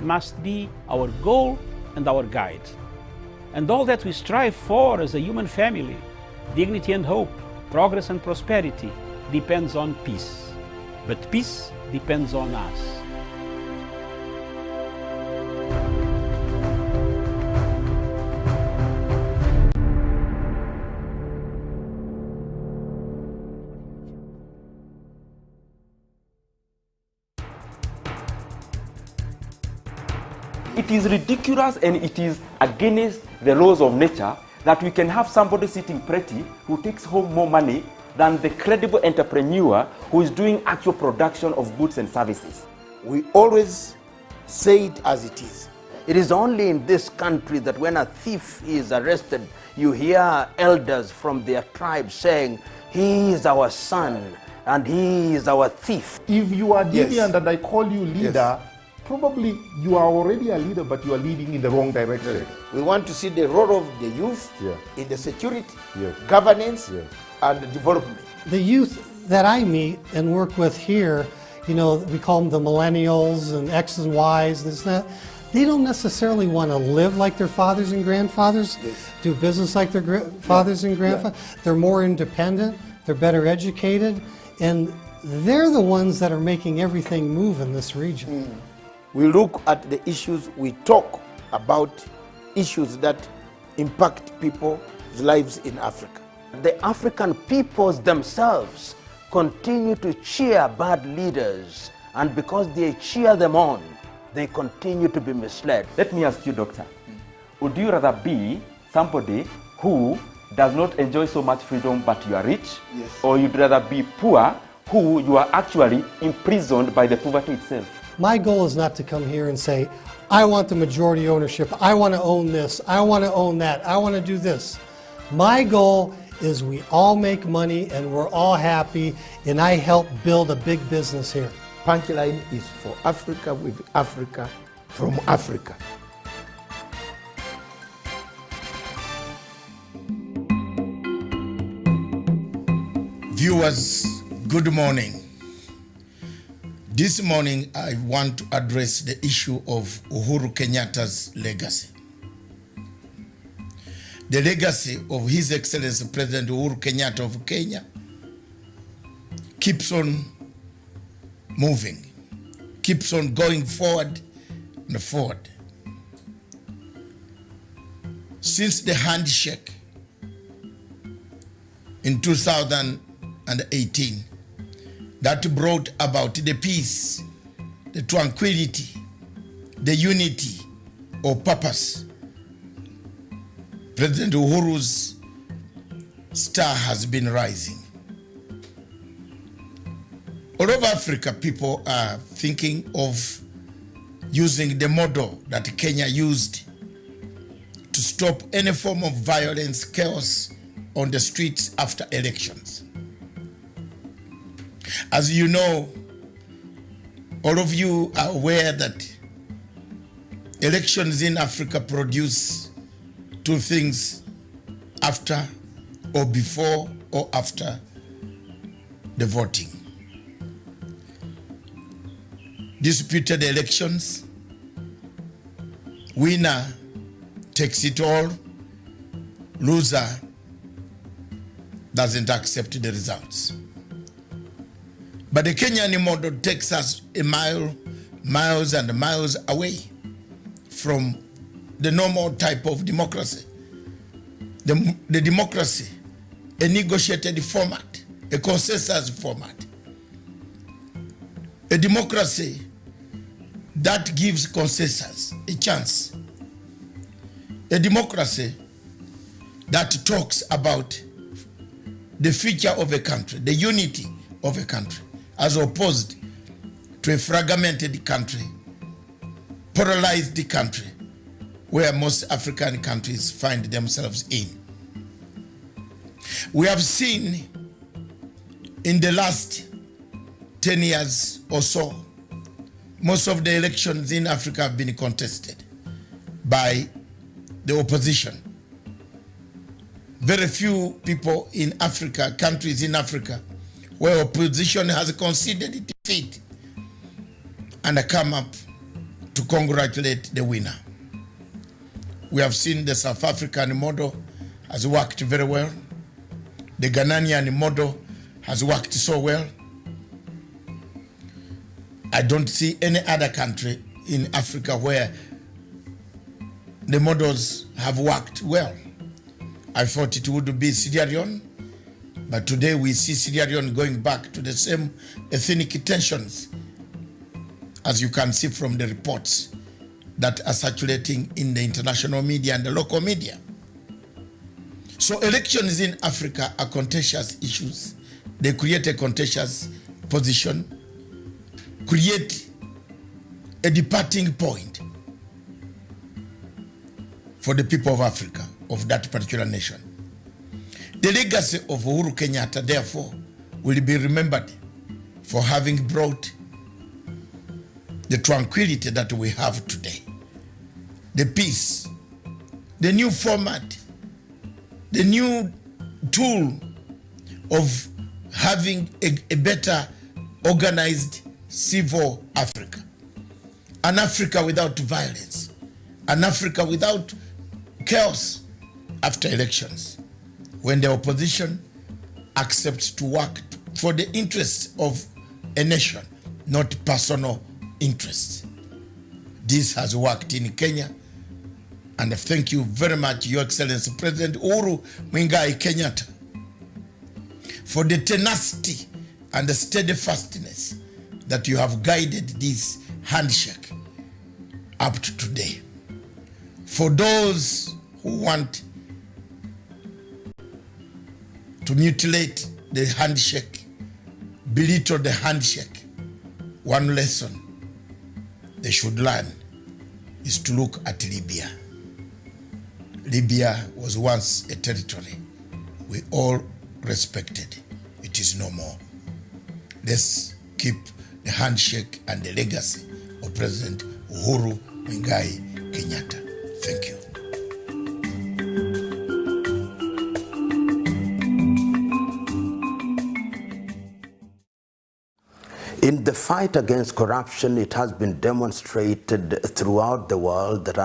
must be our goal and our guide. And all that we strive for as a human family, dignity and hope, progress and prosperity, depends on peace. But peace depends on us. It is ridiculous and it is against the laws of nature that we can have somebody sitting pretty who takes home more money than the credible entrepreneur who is doing actual production of goods and services. We always say it as it is. It is only in this country that when a thief is arrested, you hear elders from their tribe saying, "He is our son and he is our thief." If you are deviant and I call you leader, Yes. probably you are already a leader, but you are leading in the wrong direction. We want to see the role of the youth Yeah. in the security, Yes. governance, Yes. and development. The youth that I meet and work with here, you know, we call them the millennials and X's and Y's, this and that. They don't necessarily want to live like their fathers and grandfathers, Yes. do business like their fathers and grandfathers. They're more independent, they're better educated, and they're the ones that are making everything move in this region. We look at the issues, we talk about issues that impact people's lives in Africa. The African peoples themselves continue to cheer bad leaders, and because they cheer them on, they continue to be misled. Let me ask you, doctor, would you rather be somebody who does not enjoy so much freedom but you are rich? Yes. Or you'd rather be poor who you are actually imprisoned by the poverty itself? My goal is not to come here and say, I want the majority ownership, I want to own this, I want to own that, I want to do this. My goal is we all make money and we're all happy, and I help build a big business here. Punchline is for Africa, with Africa, from Africa. Viewers, good morning. This morning I want to address the issue of Uhuru Kenyatta's legacy. The legacy of His Excellency President Uhuru Kenyatta of Kenya keeps on moving, keeps on going forward and forward. Since the handshake in 2018 that brought about the peace, the tranquility, the unity of purpose, President Uhuru's star has been rising. All over Africa, people are thinking of using the model that Kenya used to stop any form of violence, chaos on the streets after elections. As you know, all of you are aware that elections in Africa produce two things: after or before or after the voting. Disputed elections, winner takes it all, loser doesn't accept the results. But the Kenyan model takes us miles and miles away from the normal type of democracy. The democracy, a negotiated format, a consensus format. A democracy that gives consensus a chance. A democracy that talks about the future of a country, the unity of a country, as opposed to a fragmented country, polarized country, where most African countries find themselves in. We have seen in the last 10 years or so, most of the elections in Africa have been contested by the opposition. Very few people in Africa, countries in Africa, where opposition has conceded defeat and come up to congratulate the winner. We have seen the South African model has worked very well. The Ghanaian model has worked so well. I don't see any other country in Africa where the models have worked well. I thought it would be Sierra Leone, but today we see Sierra Leone going back to the same ethnic tensions, as you can see from the reports that are circulating in the international media and the local media. So elections in Africa are contentious issues. They create a contentious position, create a departing point for the people of Africa, of that particular nation. The legacy of Uhuru Kenyatta, therefore, will be remembered for having brought the tranquility that we have today, the peace, the new format, the new tool of having a better organized civil Africa, an Africa without violence, an Africa without chaos after elections, when the opposition accepts to work for the interests of a nation, not personal interests. This has worked in Kenya, and thank you very much, Your Excellency President Uhuru Muigai Kenyatta, for the tenacity and the steadfastness that you have guided this handshake up to today. For those who want to mutilate the handshake, belittle the handshake, one lesson they should learn is to look at Libya. Libya was once a territory we all respected. It is no more. Let's keep the handshake and the legacy of President Uhuru Muigai Kenyatta. Thank you. In the fight against corruption, it has been demonstrated throughout the world that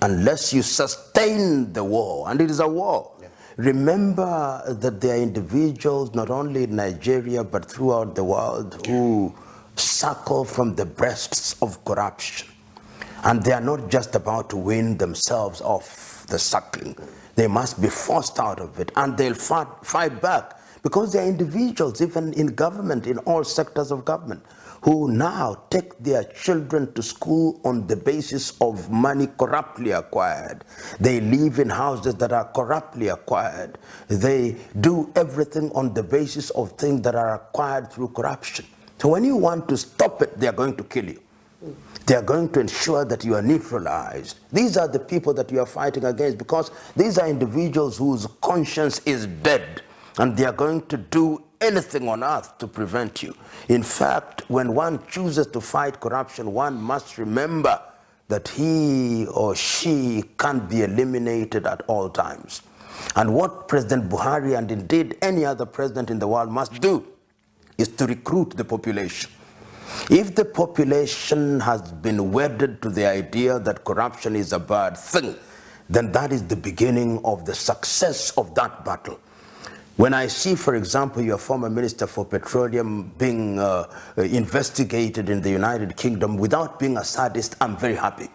unless you sustain the war, and it is a war, remember that there are individuals, not only in Nigeria, but throughout the world, who suckle from the breasts of corruption. And they are not just about to win themselves off the suckling. They must be forced out of it, and they'll fight back. Because there are individuals, even in government, in all sectors of government, who now take their children to school on the basis of money corruptly acquired. They live in houses that are corruptly acquired. They do everything on the basis of things that are acquired through corruption. So when you want to stop it, they are going to kill you. They are going to ensure that you are neutralized. These are the people that you are fighting against, because these are individuals whose conscience is dead. And they are going to do anything on earth to prevent you. In fact, when one chooses to fight corruption, one must remember that he or she can't be eliminated at all times. And what President Buhari, and indeed any other president in the world, must do is to recruit the population. If the population has been wedded to the idea that corruption is a bad thing, then that is the beginning of the success of that battle. When I see, for example, your former Minister for Petroleum being investigated in the United Kingdom without being a sadist, I'm very happy.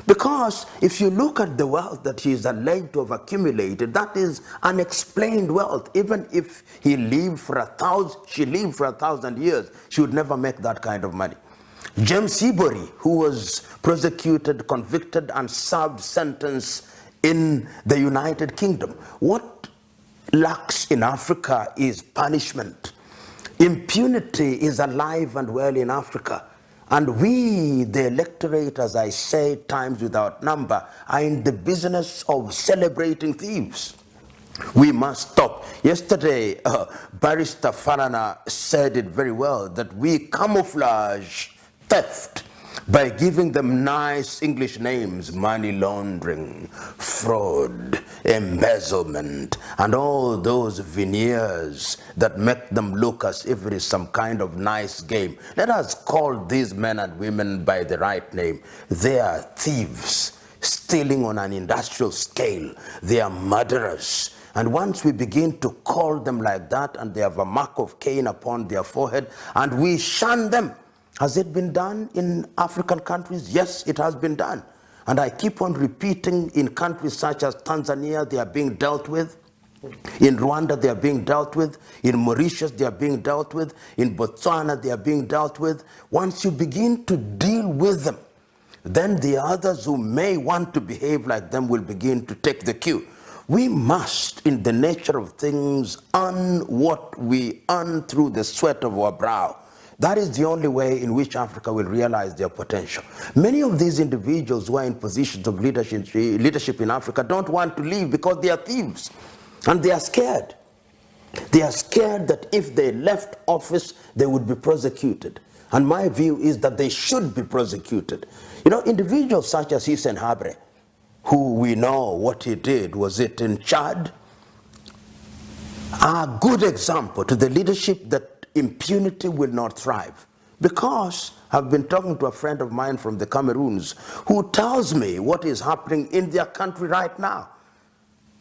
Because if you look at the wealth that he is alleged to have accumulated, that is unexplained wealth. Even if he lived for she lived for 1,000 years, she would never make that kind of money. James Seabury, who was prosecuted, convicted, and served sentence in the United Kingdom. What lacks in Africa is punishment. Impunity is alive and well in Africa. And we, the electorate, as I say times without number, are in the business of celebrating thieves. We must stop. Yesterday, Barrister Farana said it very well, that we camouflage theft by giving them nice English names: money laundering, fraud, embezzlement, and all those veneers that make them look as if it is some kind of nice game. Let us call these men and women by the right name. They are thieves, stealing on an industrial scale. They are murderers. And once we begin to call them like that, and they have a mark of Cain upon their forehead, and we shun them. Has it been done in African countries? Yes, it has been done. And I keep on repeating, in countries such as Tanzania, they are being dealt with. In Rwanda, they are being dealt with. In Mauritius, they are being dealt with. In Botswana, they are being dealt with. Once you begin to deal with them, then the others who may want to behave like them will begin to take the cue. We must, in the nature of things, earn what we earn through the sweat of our brow. That is the only way in which Africa will realize their potential. Many of these individuals who are in positions of leadership in Africa don't want to leave because they are thieves. And they are scared. They are scared that if they left office, they would be prosecuted. And my view is that they should be prosecuted. You know, individuals such as Hissène Habré, who we know what he did, was it in Chad, are a good example to the leadership that impunity will not thrive. Because I've been talking to a friend of mine from the Cameroons who tells me what is happening in their country right now.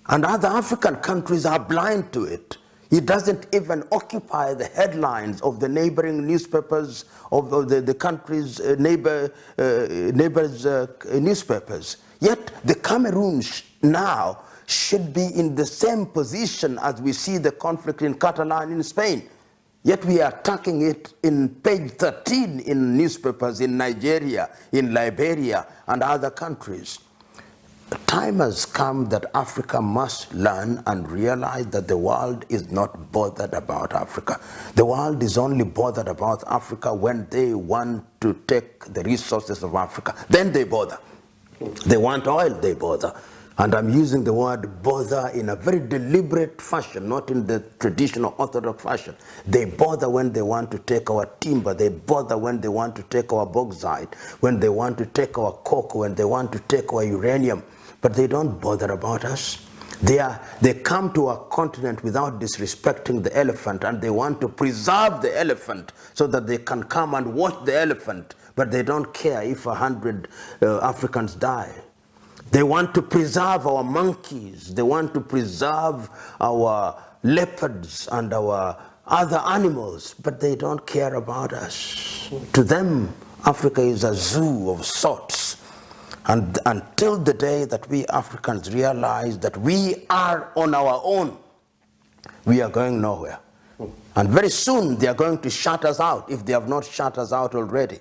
And other African countries are blind to it. It doesn't even occupy the headlines of the neighboring newspapers of the country's neighbors' newspapers. Yet the Cameroon now should be in the same position as we see the conflict in Catalan in Spain. Yet we are attacking it in page 13 in newspapers in Nigeria, in Liberia, and other countries. The time has come that Africa must learn and realize that the world is not bothered about Africa. The world is only bothered about Africa when they want to take the resources of Africa. Then they bother. They want oil, they bother. And I'm using the word bother in a very deliberate fashion, not in the traditional orthodox fashion. They bother when they want to take our timber. They bother when they want to take our bauxite, when they want to take our coke, when they want to take our uranium. But they don't bother about us. They come to our continent without disrespecting the elephant, and they want to preserve the elephant so that they can come and watch the elephant, but they don't care if 100 Africans die. They want to preserve our monkeys. They want to preserve our leopards and our other animals, but they don't care about us. To them, Africa is a zoo of sorts. And until the day that we Africans realize that we are on our own, we are going nowhere. And very soon they are going to shut us out, if they have not shut us out already.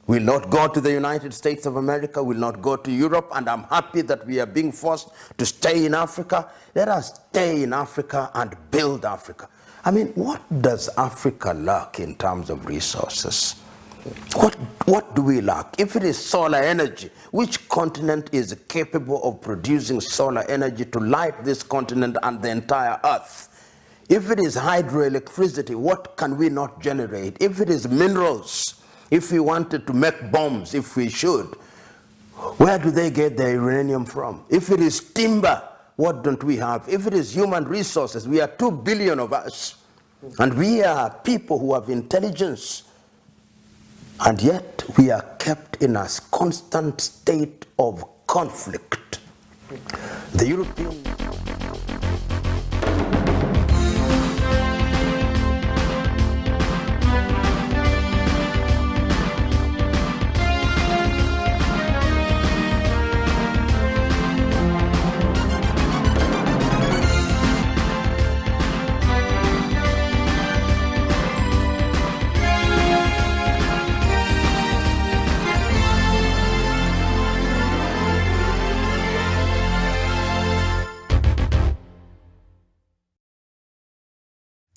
We'll not go to the United States of America, we'll not go to Europe, and I'm happy that we are being forced to stay in Africa. Let us stay in Africa and build Africa. I mean, what does Africa lack in terms of resources? What do we lack? If it is solar energy, which continent is capable of producing solar energy to light this continent and the entire earth? If it is hydroelectricity, what can we not generate? If it is minerals, if we wanted to make bombs, if we should, where do they get their uranium from? If it is timber, what don't we have? If it is human resources, we are 2 billion of us. And we are people who have intelligence. And yet we are kept in a constant state of conflict. The European...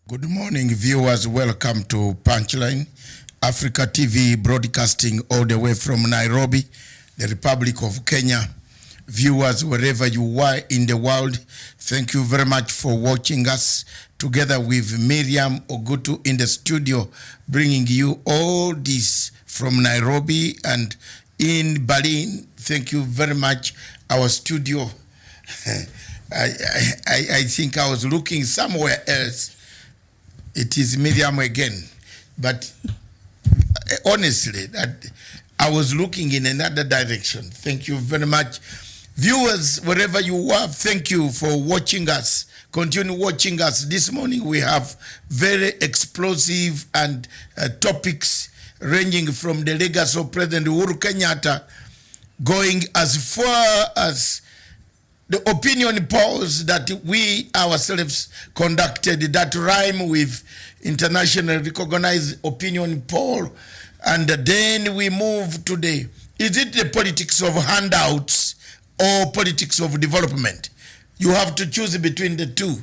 Good morning, viewers. Welcome to Punchline, Africa TV, broadcasting all the way from Nairobi, the Republic of Kenya. Viewers, wherever you are in the world, thank you very much for watching us, together with Miriam Ogutu in the studio, bringing you all this from Nairobi and in Berlin. Thank you very much. Our studio, I think I was looking somewhere else. It is Miriam again. But honestly, that I was looking in another direction. Thank you very much. Viewers, wherever you are, thank you for watching us. Continue watching us. This morning we have very explosive and topics ranging from the legacy of President Uhuru Kenyatta, going as far as the opinion polls that we ourselves conducted that rhyme with internationally recognized opinion poll. And then we move to is it the politics of handouts or politics of development? You have to choose between the two.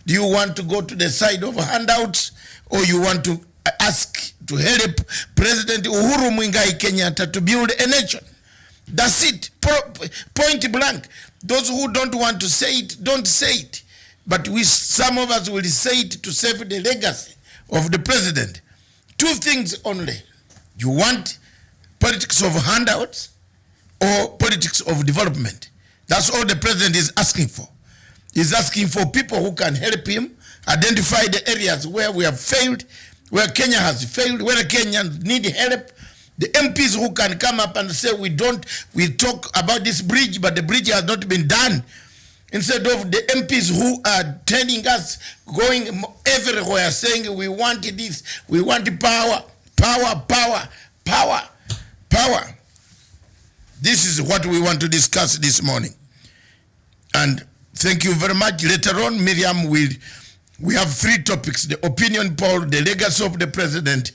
Do you want to go to the side of handouts, or you want to ask to help President Uhuru Muigai Kenyatta to build a nation? That's it, point blank. Those who don't want to say it, don't say it. But some of us will say it to save the legacy of the president. Two things only. You want politics of handouts or politics of development. That's all the president is asking for. He's asking for people who can help him identify the areas where we have failed, where Kenya has failed, where Kenyans need help. The MPs who can come up and say, we talk about this bridge, but the bridge has not been done. Instead of the MPs who are telling us, going everywhere, saying we want this, we want power, power, power, power, power. This is what we want to discuss this morning. And thank you very much. Later on, Miriam, we have 3 topics: the opinion poll, the legacy of the president,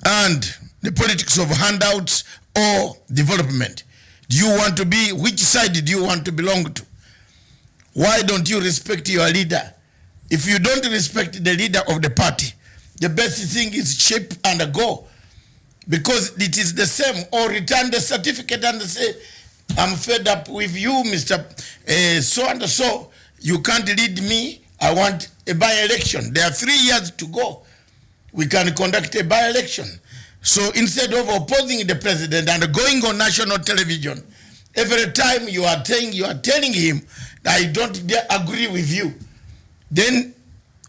and the politics of handouts or development. Do you want to be, which side do you want to belong to? Why don't you respect your leader? If you don't respect the leader of the party, the best thing is shape and go. Because it is the same, or return the certificate and say, I'm fed up with you, Mr. So and so. You can't lead me. I want a by-election. There are 3 years to go. We can conduct a by-election. So instead of opposing the president and going on national television, every time you are telling him, I don't agree with you, then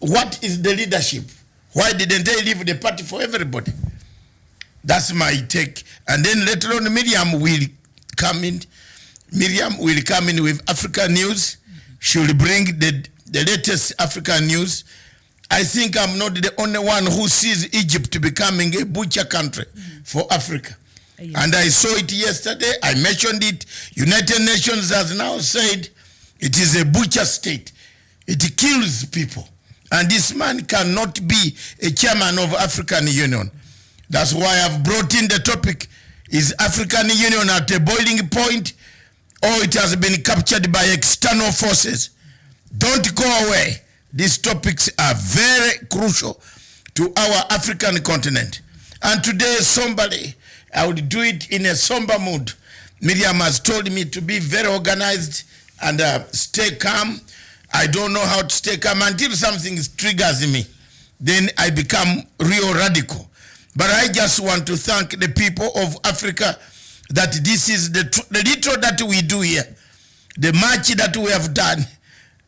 what is the leadership? Why didn't they leave the party for everybody? That's my take. And then later on, Miriam will come in. Miriam will come in with African news. She will bring the latest African news. I think I'm not the only one who sees Egypt becoming a butcher country for Africa. Yes. And I saw it yesterday. I mentioned it. United Nations has now said it is a butcher state. It kills people. And this man cannot be a chairman of African Union. That's why I've brought in the topic: is African Union at a boiling point, or it has been captured by external forces? Don't go away. These topics are very crucial to our African continent. And today, I would do it in a somber mood. Miriam has told me to be very organized and stay calm. I don't know how to stay calm until something triggers me. Then I become real radical. But I just want to thank the people of Africa that this is the little that we do here, the march that we have done,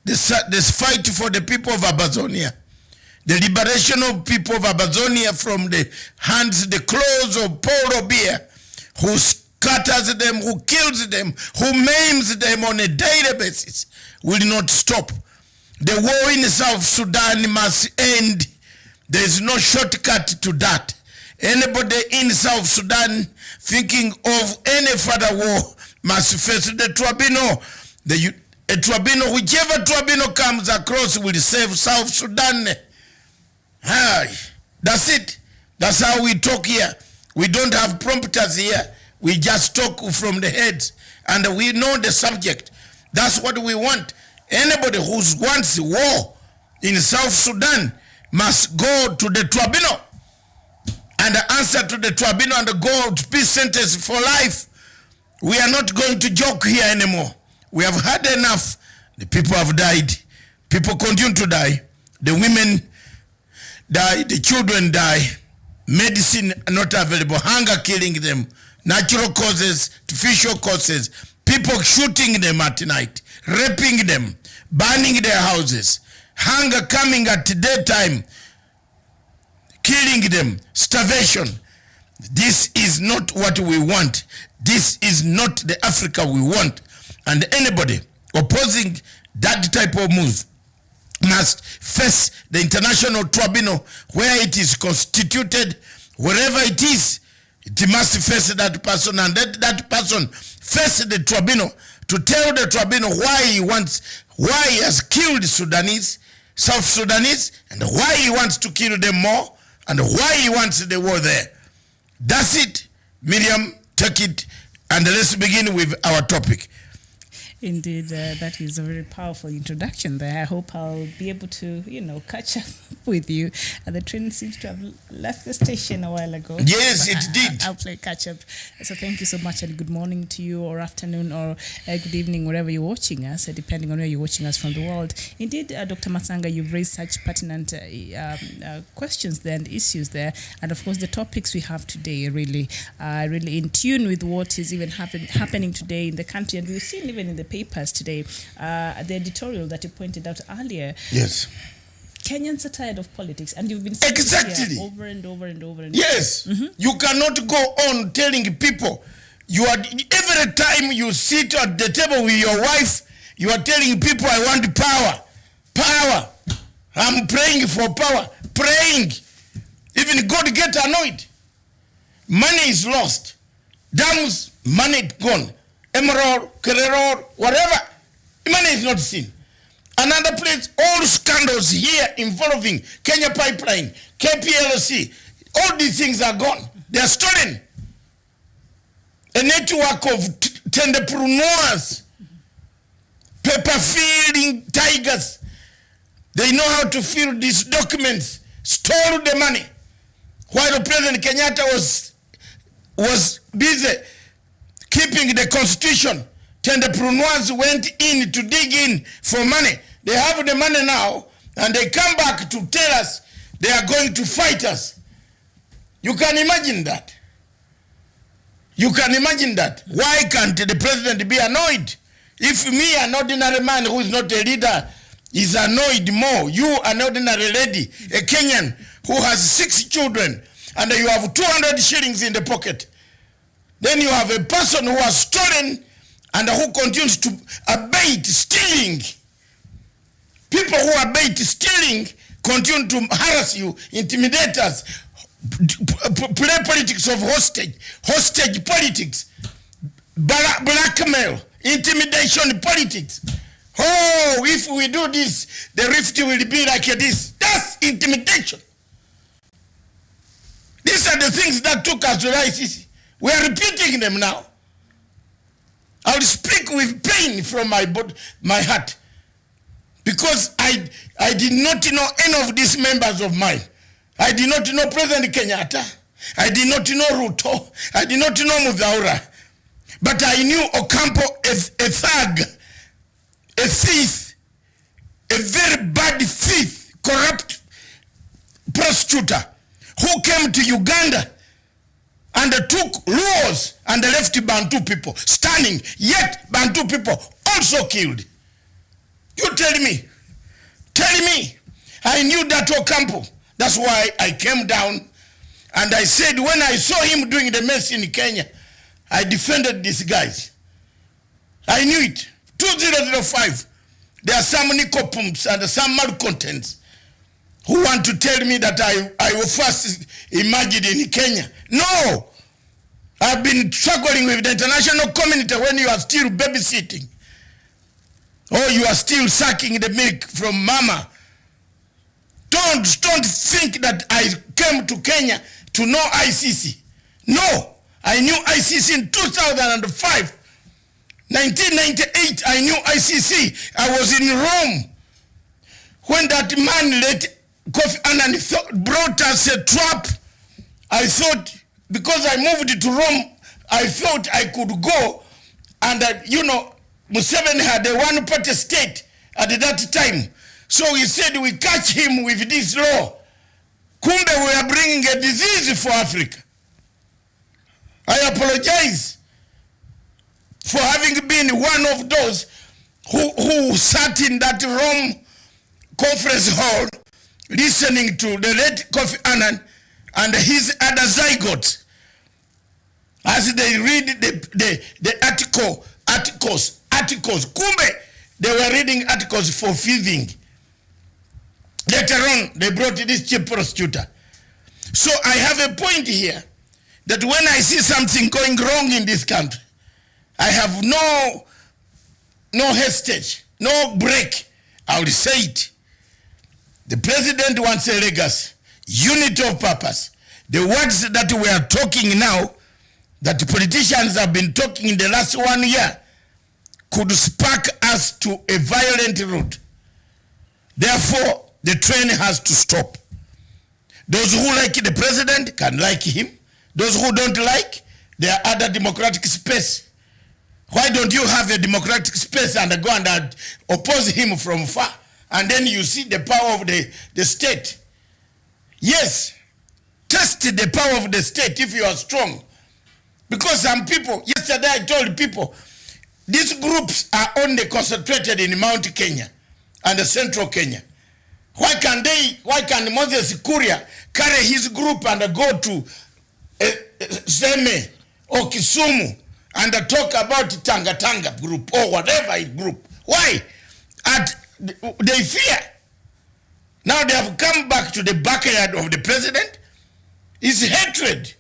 this fight for the people of Amazonia, the liberation of people of Amazonia from the hands, the claws of Paul Robia, who scatters them, who kills them, who maims them on a daily basis, will not stop. The war in South Sudan must end. There is no shortcut to that. Anybody in South Sudan thinking of any further war must face the tribunal. A tribunal, whichever tribunal comes across, will save South Sudan. That's it. That's how we talk here. We don't have prompters here. We just talk from the heads. And we know the subject. That's what we want. Anybody who wants war in South Sudan must go to the tribunal and answer to the tribunal and go to peace sentence for life. We are not going to joke here anymore. We have had enough. The people have died. People continue to die. The women die. The children die. medicine not available, hunger killing them, natural causes, artificial causes, people shooting them at night, raping them, burning their houses, hunger coming at daytime, killing them, starvation. This is not what we want. This is not the Africa we want. And anybody opposing that type of move must face the international tribunal where it is constituted, wherever it is. It must face that person, and that person face the tribunal to tell the tribunal why he has killed Sudanese, South Sudanese, and why he wants to kill them more, and why he wants the war there. That's it. Miriam, take it, and let's begin with our topic. Indeed, that is a very powerful introduction there. I hope I'll be able to, catch up with you. The train seems to have left the station a while ago. Yes, it did. I'll play catch up. So thank you so much, and good morning to you, or afternoon, or good evening, wherever you're watching us, depending on where you're watching us from the world. Indeed, Dr. Matsanga, you've raised such pertinent questions there and issues there. And of course, the topics we have today are really in tune with what is even happening today in the country. And we've seen even in the papers today, the editorial that you pointed out earlier. Yes. Kenyans are tired of politics, and you've been saying exactly here over and over and over and yes. over. Mm-hmm. You cannot go on telling people every time you sit at the table with your wife, you are telling people, I want power. I'm praying for power. Praying. Even God get annoyed. Money is lost. Dams, money gone. Emerald, Kerero, whatever. Money is not seen. Another place, all scandals here involving Kenya Pipeline, KPLC, all these things are gone. They are stolen. A network of entrepreneurs, paper-feeding tigers. They know how to fill these documents, stole the money. While President Kenyatta was busy keeping the constitution, entrepreneurs went in to dig in for money. They have the money now, and they come back to tell us they are going to fight us. You can imagine that. You can imagine that. Why can't the president be annoyed? If me, an ordinary man who is not a leader, is annoyed more, you, an ordinary lady, a Kenyan who has 6 children, and you have 200 shillings in the pocket, then you have a person who has stolen and who continues to abate stealing. People who abate stealing continue to harass you, intimidate us, play politics of hostage politics, blackmail, intimidation politics. Oh, if we do this, the rift will be like this. That's intimidation. These are the things that took us to ICC. We are repeating them now. I'll speak with pain from my heart, because I did not know any of these members of mine. I did not know President Kenyatta. I did not know Ruto. I did not know Muzaura. But I knew Ocampo as a thug, a thief, a very bad thief, corrupt prosecutor who came to Uganda and took laws and left Bantu people standing, yet Bantu people also killed. You tell me, I knew that Ocampo. That's why I came down and I said, when I saw him doing the mess in Kenya, I defended these guys. I knew it. 2005, there are some Nicopumps and some malcontents who want to tell me that I was first imagined in Kenya. No! I've been struggling with the international community when you are still babysitting. Or you are still sucking the milk from mama. Don't think that I came to Kenya to know ICC. No! I knew ICC in 2005. 1998, I knew ICC. I was in Rome. When that man let Kofi Annan brought us a trap, I thought, because I moved to Rome, I thought I could go, and Museveni had a one-party state at that time. So he said, we catch him with this law. Kumbe we are bringing a disease for Africa. I apologize for having been one of those who sat in that Rome conference hall listening to the late Kofi Annan and his other zygotes as they read the articles. Kumbe, they were reading articles for thieving. Later on, they brought this cheap prosecutor. So I have a point here that when I see something going wrong in this country, I have no hesitation, no break. I will say it. The president wants a legacy, unity of purpose. The words that we are talking now, that politicians have been talking in the last 1 year, could spark us to a violent route. Therefore, the train has to stop. Those who like the president can like him. Those who don't like, there are other democratic space. Why don't you have a democratic space and go and oppose him from far? And then you see the power of the state. Yes, test the power of the state if you are strong. Because some people, yesterday I told people, these groups are only concentrated in Mount Kenya and the central Kenya. Why can Moses Kuria carry his group and go to Zeme or Kisumu and talk about Tanga group or whatever group? Why? They fear. Now they have come back to the backyard of the president. It's hatred.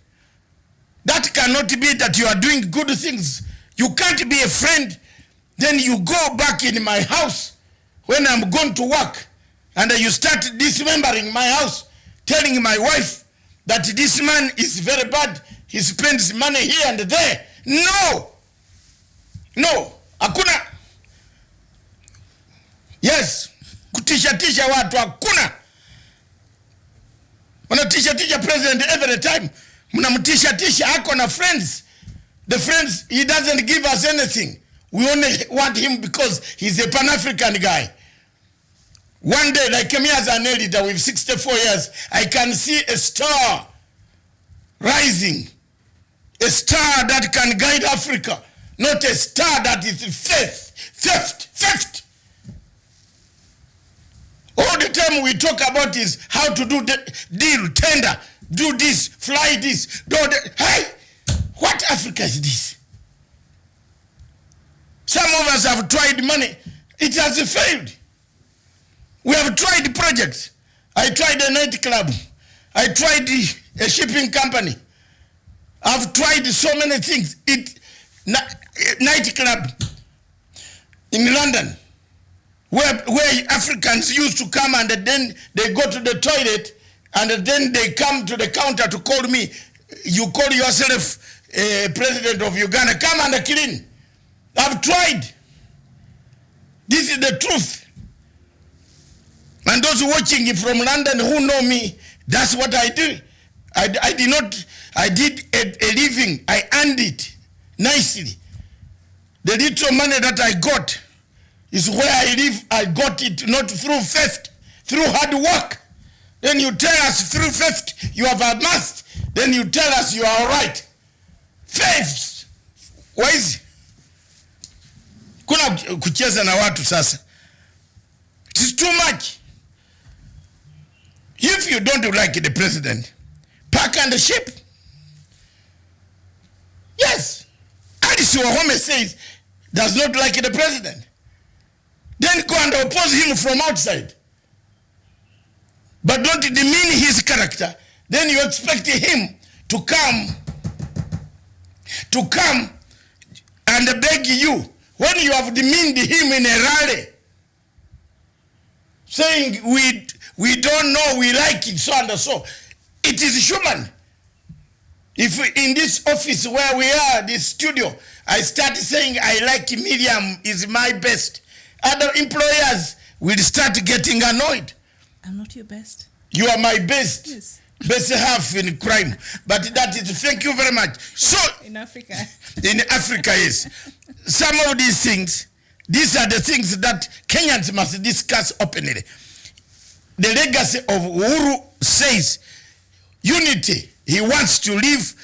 That cannot be that you are doing good things. You can't be a friend. Then you go back in my house when I'm going to work and you start dismembering my house, telling my wife that this man is very bad. He spends money here and there. No. Hakuna. Yes. Kutisha watu hakuna. Wanatisha president every time. Mnamtisha ako na friends. The friends, he doesn't give us anything. We only want him because he's a Pan-African guy. One day, like me as an editor with 64 years, I can see a star rising. A star that can guide Africa. Not a star that is theft. All the time we talk about is how to do the deal, tender, do this, fly this, do that. Hey, what Africa is this? Some of us have tried money. It has failed. We have tried projects. I tried a nightclub. I tried a shipping company. I've tried so many things. Nightclub in London, where Africans used to come and then they go to the toilet and then they come to the counter to call me. You call yourself president of Uganda, come and clean. I've tried. This is the truth. And those watching from London who know me, that's what I do. I did a living. I earned it nicely. The little money that I got is where I live. I got it not through theft, through hard work. Then you tell us through theft you have amassed. Then you tell us you are all right. Theft. Why is it? Kuna kucheza na watu sasa. It is too much. If you don't like the president, pack and the ship. Yes. Alice Wahome says does not like the president. Then go and oppose him from outside. But don't demean his character. Then you expect him to come and beg you when you have demeaned him in a rally, saying we don't know, we like it, so and so. It is human. If in this office where we are, this studio, I start saying I like Miriam is my best, other employers will start getting annoyed. I'm not your best. You are my best. Yes. Best half in crime. But that is, thank you very much. So, In Africa. In Africa, yes. Some of these things, these are the things that Kenyans must discuss openly. the legacy of Uhuru says unity. He wants to leave.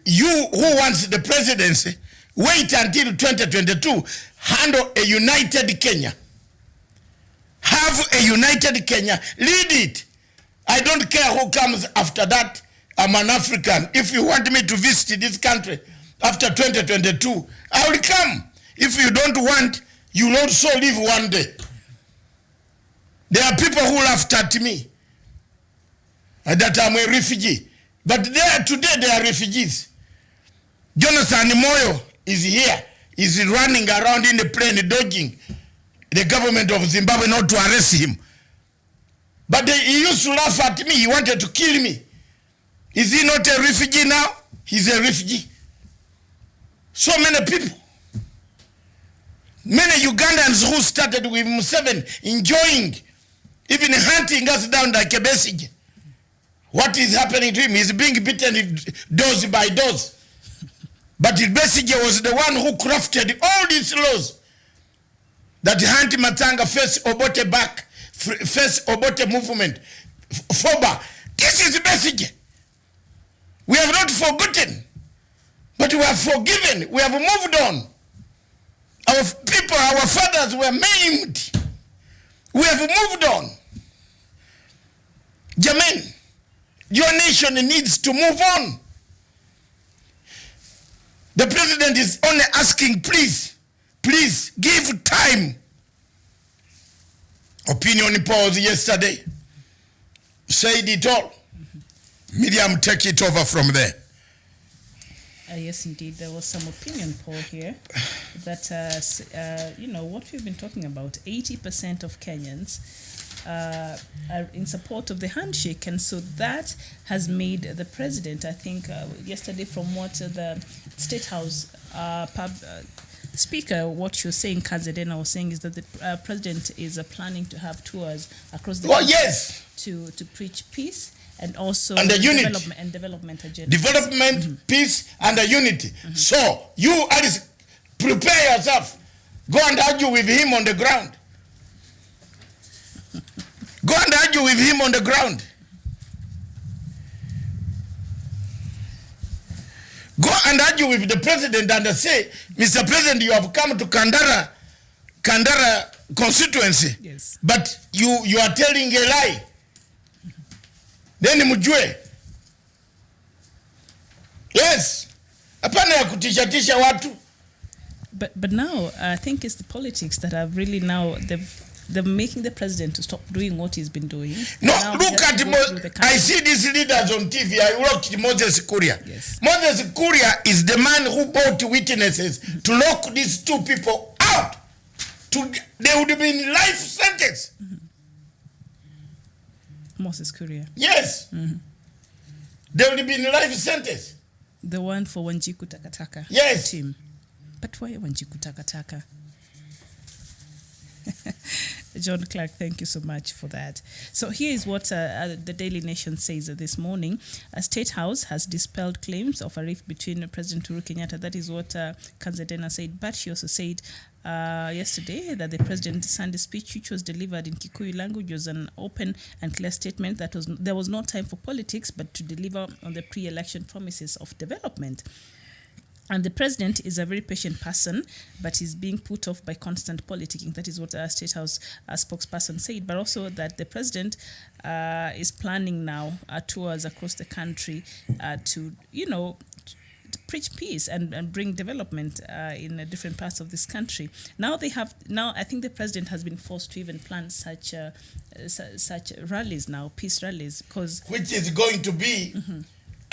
You who wants the presidency, wait until 2022. Handle a united Kenya. Have a united Kenya. Lead it. I don't care who comes after that. I'm an African. If you want me to visit this country after 2022, I will come. If you don't want, you will also leave one day. There are people who laughed at me that I'm a refugee. But today they are refugees. Jonathan Moyo is here. He's running around in the plane dodging the government of Zimbabwe not to arrest him. But he used to laugh at me. He wanted to kill me. Is he not a refugee now? He's a refugee. So many people. Many Ugandans who started with Museveni enjoying, even hunting us down like a Besigye. What is happening to him? He's being beaten dose by dose. But Besigye was the one who crafted all these laws that Hanti Matanga face Obote back, face Obote movement, FOBA. This is Besigye. We have not forgotten, but we have forgiven. We have moved on. Our people, our fathers were maimed. We have moved on. Jermaine, your nation needs to move on. The president is only asking, please, please give time. Opinion polls yesterday said it all. Miriam, take it over from there. Yes, indeed. There was some opinion poll here that, you know, what we've been talking about, 80% of Kenyans are in support of the handshake. And so that has made the president, I think, yesterday from what the State House Speaker, what you're saying, Kazedena was saying, is that the president is planning to have tours across the country to preach peace. And also and the development agenda. Development, peace, and the unity. So you, Alice, prepare yourself. Go and argue with him on the ground. Go and argue with him on the ground. Go and argue with the president and say, Mr. President, you have come to Kandara constituency. Yes. But you are telling a lie. Then mjue. Yes. Hapana ya kutisha watu. But now I think it's the politics that have really now they're making the president to stop doing what he's been doing. No, look at I see these leaders on TV. I watched Moses Kuria. Yes. Moses Kuria is the man who brought witnesses to lock these two people out. They would have been life sentence. Moses Kuria. Yes. They would have been life sentence. The one for Wanjiku Takataka. Yes. Team. But why Wanjiku Takataka? John Clark, thank you so much for that. So here is what the Daily Nation says this morning. A State House has dispelled claims of a rift between President Uhuru Kenyatta. That is what Kanzedena said. But she also said yesterday that the President's Sunday speech, which was delivered in Kikuyu language, was an open and clear statement that there was no time for politics, but to deliver on the pre-election promises of development. And the president is a very patient person, but he's being put off by constant politicking. That is what our State House spokesperson said. But also that the president is planning now tours across the country to preach peace and bring development in different parts of this country. Now I think the president has been forced to even plan such rallies now, peace rallies, because which is going to be.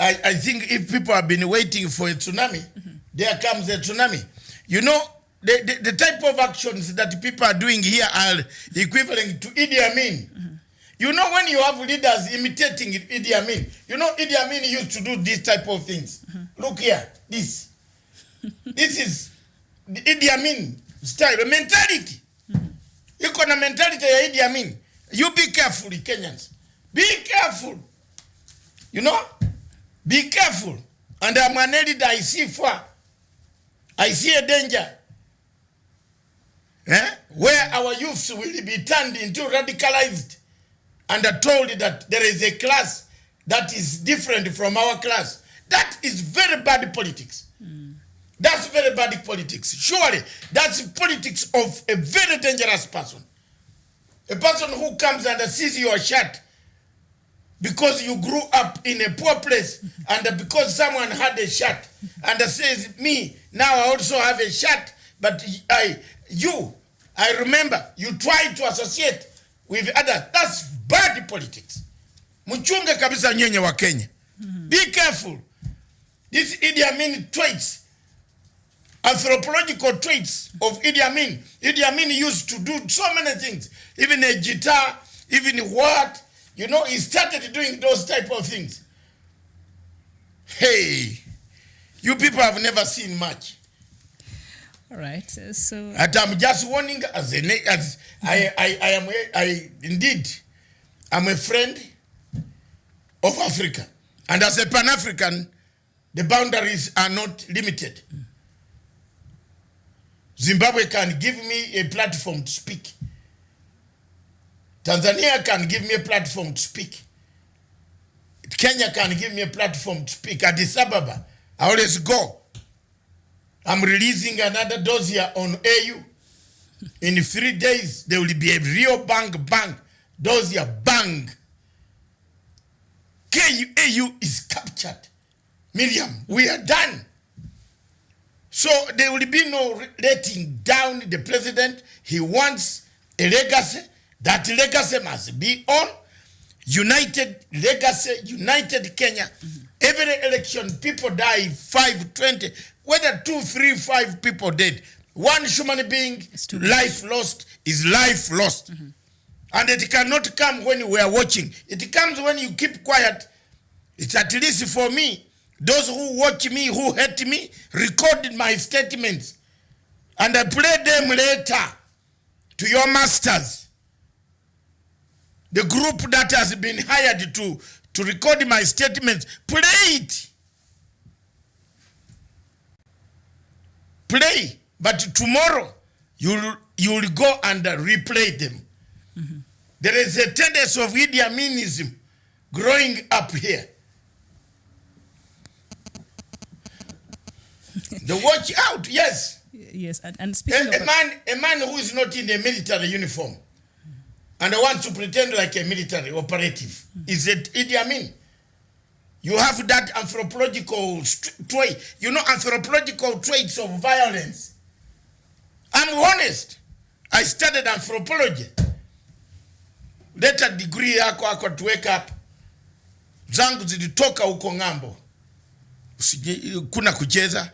I think if people have been waiting for a tsunami, there comes a tsunami. You know, the type of actions that people are doing here are equivalent to Idi Amin. You know, when you have leaders imitating Idi Amin, you know Idi Amin used to do these type of things. Look here, this. This is the Idi Amin style, mentality. You got a mentality of Idi Amin. You be careful, Kenyans. Be careful. You know? Be careful. And I'm an editor, I see far. I see a danger. Where our youths will be turned into radicalized and are told that there is a class that is different from our class. That is very bad politics. That's very bad politics. Surely, that's politics of a very dangerous person. A person who comes and sees your shirt because you grew up in a poor place and because someone had a shirt and says, me, now I also have a shirt, but I remember you try to associate with others. That's bad politics. Mchunge kabisa nyenye wa Kenya. Be careful. These Idi Amin traits, anthropological traits of Idi Amin. Idi Amin used to do so many things. Even a guitar, even what. You know, he started doing those type of things. Hey, you people have never seen much. All right, so and I'm just warning as I'm a friend of Africa, and as a Pan-African, the boundaries are not limited. Zimbabwe can give me a platform to speak. Tanzania can give me a platform to speak. Kenya can give me a platform to speak. Addis Ababa, I always go. I'm releasing another dossier on AU. In 3 days, there will be a real bang dossier bang. AU is captured. Miriam, we are done. So there will be no letting down the president. He wants a legacy. That legacy must be on. United legacy, united Kenya. Every election, people die 5, 20. Whether 2, 3, 5 people dead. One human being, life lost is life lost. And it cannot come when we are watching. It comes when you keep quiet. It's at least for me. Those who watch me, who hate me, recorded my statements. And I play them later to your masters. The group that has been hired to record my statements, play it. Play. But tomorrow, you will go and replay them. There is a tendency of Idi Aminism growing up here. The watch out, yes. Yes, and speaking of a man who is not in a military uniform and wants to pretend like a military operative is it Idi Amin. You have that anthropological trait, anthropological traits of violence. I'm honest. I studied anthropology. Later degree yako to wake up. Zangu zilitoka huko ngambo. Kuna kucheza.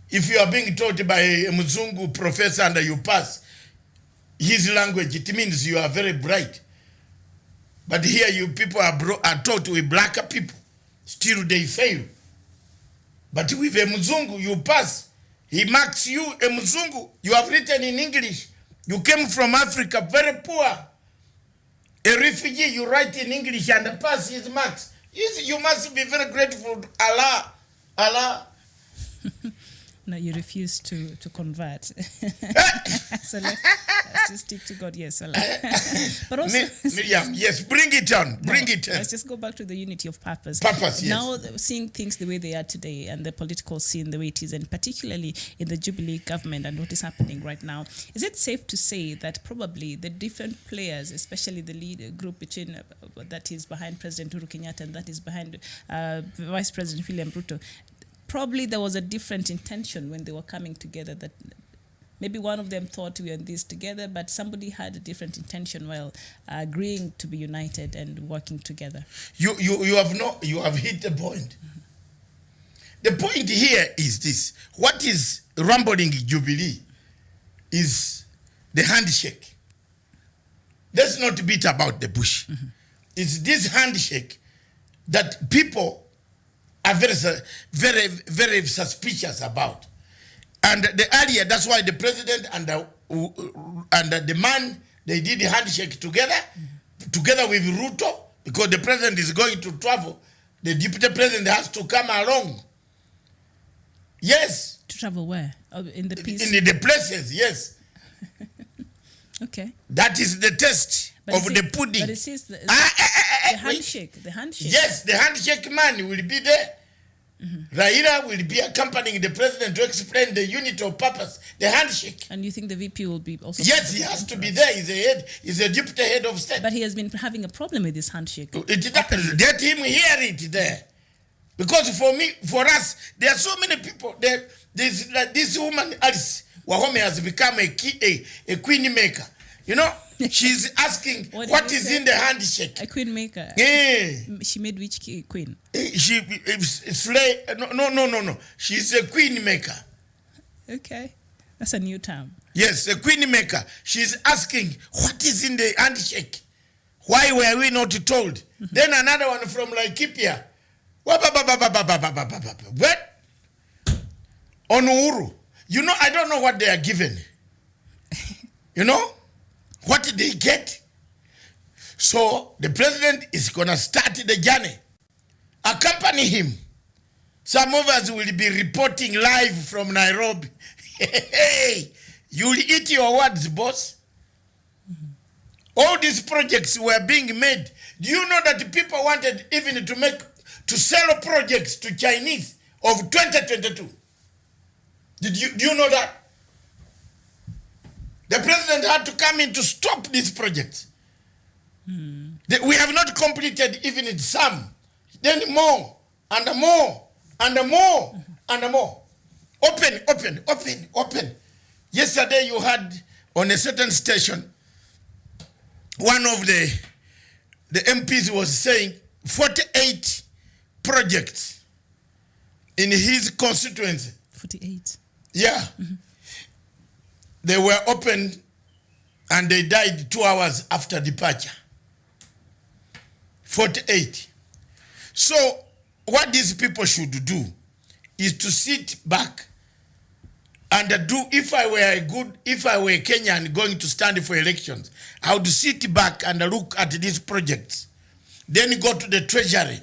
If you are being taught by a Mzungu professor and you pass his language, it means you are very bright. But here you people are taught with black people. Still they fail. But with a Mzungu, you pass. He marks you a Mzungu. You have written in English. You came from Africa, very poor. A refugee, you write in English and pass his marks. You must be very grateful to Allah. Allah. No, you refuse to convert. So let's just stick to God, yes. Allah. But also, Miriam, yes, bring it on. Bring it on. Let's just go back to the unity of purpose. Purpose, yes. Now, seeing things the way they are today and the political scene the way it is, and particularly in the Jubilee government and what is happening right now, is it safe to say that probably the different players, especially the lead group between that is behind President Uhuru Kenyatta and that is behind Vice President William Ruto, probably there was a different intention when they were coming together, that maybe one of them thought we are in this together, but somebody had a different intention while agreeing to be united and working together. You have hit the point. The point here is this. What is rumbling Jubilee is the handshake. Let's not beat about the bush. It's this handshake that people are very, very suspicious about. And the earlier, that's why the president and the man, they did the handshake together with Ruto, because the president is going to travel. The deputy president has to come along. Yes. To travel where? In the peace? In the places, yes. Okay. That is the test But of it the says- pudding. But it says the wait. handshake. The handshake. Yes, the handshake man will be there. Raila will be accompanying the president to explain the unit of purpose, the handshake. And you think the VP will be also? Yes, he has to be there. He's a deputy head of state. But he has been having a problem with this handshake. Let him hear it there. Because for us, there are so many people. There's like this woman, Alice Wahome, has become a queen maker. You know, she's asking what is in the handshake. A queen maker. Yeah. She made which queen? No. She's a queen maker. Okay. That's a new term. Yes, a queen maker. She's asking what is in the handshake. Why were we not told? Then another one from Laikipia. What? On Uhuru. You know, I don't know what they are given. You know? What did they get? So the president is going to start the journey. Accompany him. Some of us will be reporting live from Nairobi. Hey, you'll eat your words, boss. All these projects were being made. Do you know that people wanted even to sell projects to Chinese of 2022? Do you know that? The president had to come in to stop these projects. We have not completed even some. Then more, and more, and more, and more. Open. Yesterday you had on a certain station, one of the MPs was saying 48 projects in his constituency. 48. Yeah. They were opened and they died 2 hours after departure. 48. So what these people should do is to sit back and do, if I were Kenyan going to stand for elections, I would sit back and look at these projects. Then go to the treasury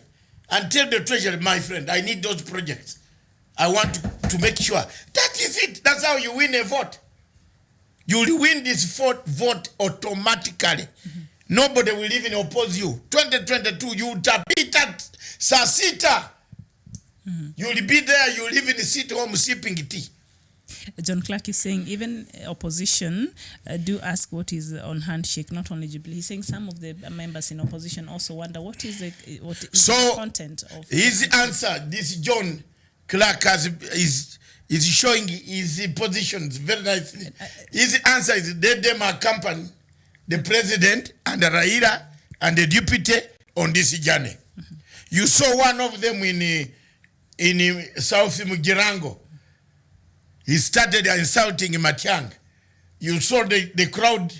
and tell the treasury, my friend, I need those projects. I want to make sure. That is it. That's how you win a vote. You will win this vote automatically. Nobody will even oppose you. 2022, you will tap it at Sasita. You will be there, you will even sit home sipping tea. John Clark is saying even opposition do ask what is on handshake, not only Jubilee. He's saying some of the members in opposition also wonder what is the content of his answer. This John Clark is showing his positions very nicely. His answer is let them accompany the president and the Raila and the deputy on this journey. You saw one of them in South Mugirango. He started insulting Matiang. You saw the crowd,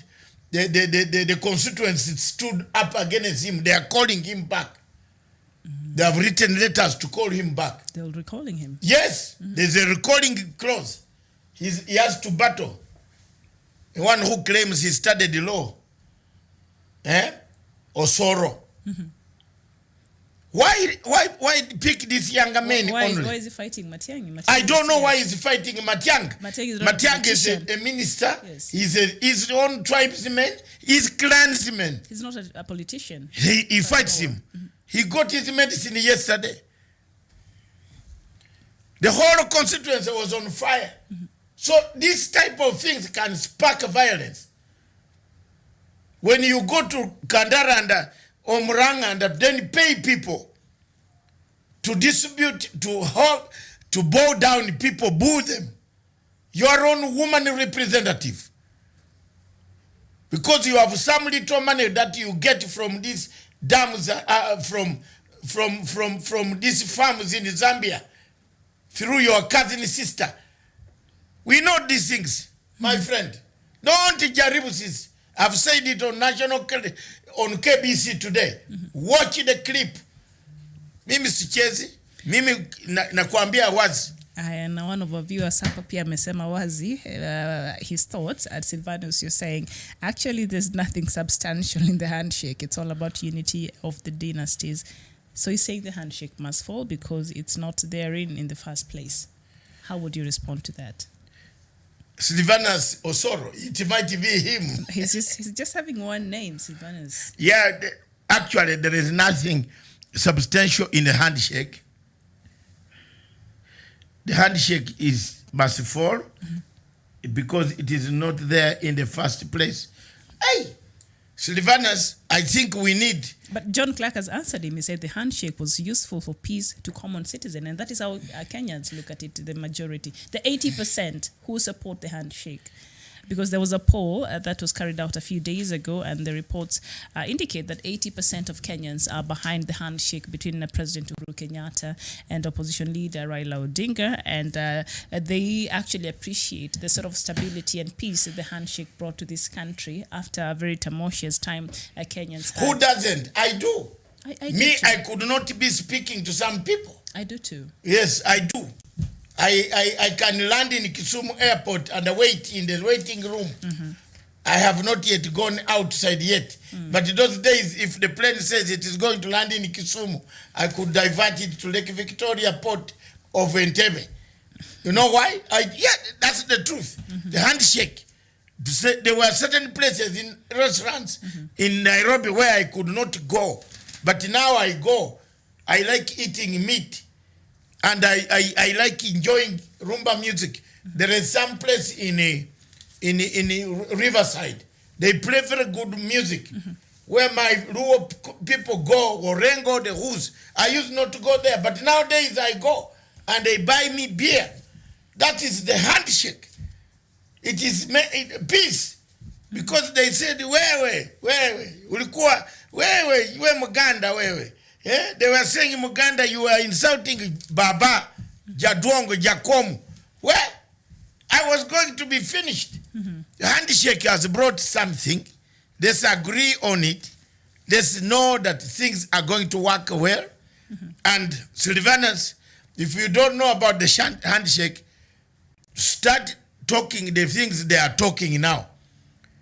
the constituents stood up against him. They are calling him back. They have written letters to call him back. They're recalling him. Yes, there's a recalling clause. He has to battle. The one who claims he studied the law. Osoro. Why pick this younger man only? Why is he fighting Matiang'i? I don't know why he's fighting Matiang. Matiang is a minister. Yes. He's his own tribesman. He's clansman. He's not a politician. He fights him. He got his medicine yesterday. The whole constituency was on fire. So this type of things can spark violence. When you go to Kandara and Omranga and then pay people to distribute, to bow down people, boo them. Your own woman representative. Because you have some little money that you get from these dams, from these farms in Zambia, through your cousin sister. We know these things, my friend. Don't jaribu sisi. I've said it on on KBC today. Watch the clip. Mimi sichezi. Mimi nakuambia wazi. And one of our viewers hapa pia amesema wazi his thoughts at Silvanus. You're saying actually there's nothing substantial in the handshake. It's all about unity of the dynasties. So he's saying the handshake must fall because it's not therein in the first place. How would you respond to that? Sylvanus Osoro. It might be him. He's just having one name, Sylvanus. Yeah, actually, there is nothing substantial in the handshake. The handshake must fall because it is not there in the first place. Hey, Sylvanus, I think we need. But John Clark has answered him. He said the handshake was useful for peace to common citizens, and that is how Kenyans look at it, the majority. The 80% who support the handshake. Because there was a poll that was carried out a few days ago, and the reports indicate that 80% of Kenyans are behind the handshake between President Uhuru Kenyatta and opposition leader Raila Odinga, and they actually appreciate the sort of stability and peace that the handshake brought to this country after a very tumultuous time Kenyans had. Who doesn't? I do. I do Me, too. I could not be speaking to some people. I do too. Yes, I do. I can land in Kisumu airport and wait in the waiting room. I have not yet gone outside yet. But those days, if the plane says it is going to land in Kisumu, I could divert it to Lake Victoria port of Entebbe. You know why? Yeah, that's the truth. The handshake. There were certain places in restaurants in Nairobi where I could not go. But now I go. I like eating meat. And I like enjoying rumba music. There is some place in Riverside. They play very good music. Where my rural people go, Orengo, the Who's. I used not to go there, but nowadays I go and they buy me beer. That is the handshake. It is peace. Because they said, wewe, ulikuwa, wewe Muganda, wewe. Yeah? They were saying in Muganda, you are insulting Baba, Jadwongo, Jakomu. Well, I was going to be finished. The handshake has brought something. Let's agree on it. Let's know that things are going to work well. And Sylvanus, if you don't know about the handshake, start talking the things they are talking now.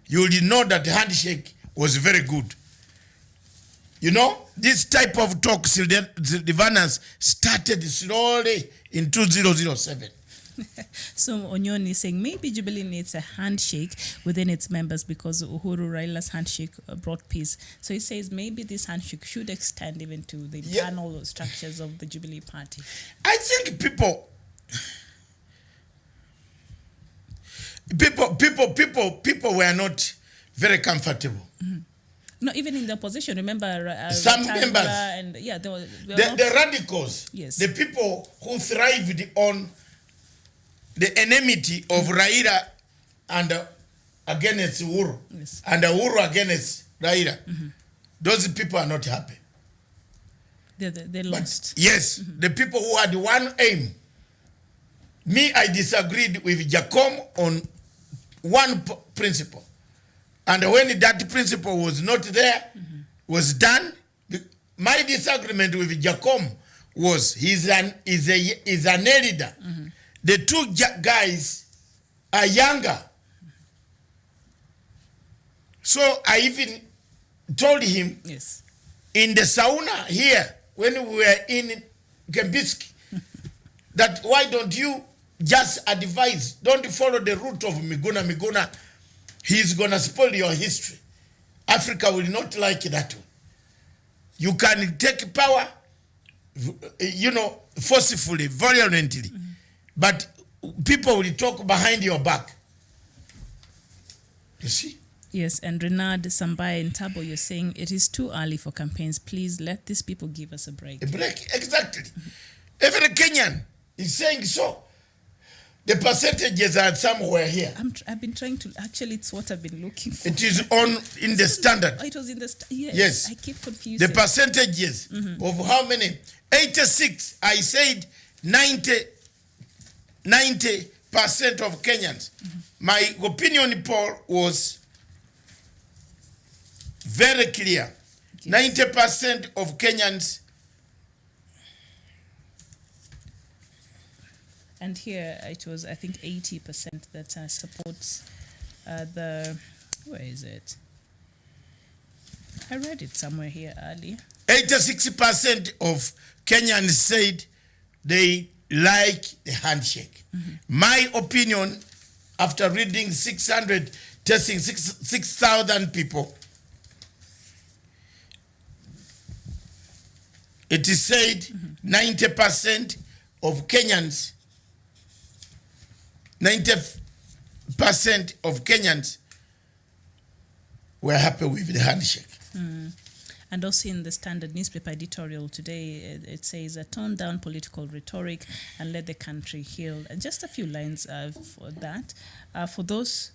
You will know that the handshake was very good. You know, this type of talk, Sylvanus, started slowly in 2007. So Onyoni is saying maybe Jubilee needs a handshake within its members because Uhuru Raila's handshake brought peace. So he says maybe this handshake should extend even to the internal structures of the Jubilee Party. I think people were not very comfortable. No, even in the opposition, remember some Tandla members, and the radicals, yes, the people who thrived on the enmity of Raila and against Uhuru, yes, and Uhuru against Raila, those people are not happy. They lost. But yes, the people who had one aim. Me, I disagreed with Jacom on one principle. And when that principle was not there, was done, my disagreement with Jacom was he's an elder. The two guys are younger. So I even told him Yes. in the sauna here, when we were in Kembiski, that why don't you just advise, don't follow the route of Miguna. He's going to spoil your history. Africa will not like that one. You can take power, you know, forcefully, violently, but people will talk behind your back. You see? Yes, and Renard Sambai in Tabo, you're saying it is too early for campaigns. Please let these people give us a break. A break, exactly. Every Kenyan is saying so. The percentages are somewhere here. I've been trying to, actually it's what I've been looking for. It is on in the standard. It was in the, Yes. I keep confusing. The percentages of how many? 86, I said 90% of Kenyans. My opinion poll was very clear. Yes. 90% of Kenyans. And here it was, I think, 80% that supports the, where is it? I read it somewhere here earlier. 86% of Kenyans said they like the handshake. My opinion, after reading 600, testing 6,000 people, it is said 90% of Kenyans, 90% of Kenyans were happy with the handshake. And also in the Standard newspaper editorial today, it says, tone down political rhetoric and let the country heal. And just a few lines for that. For those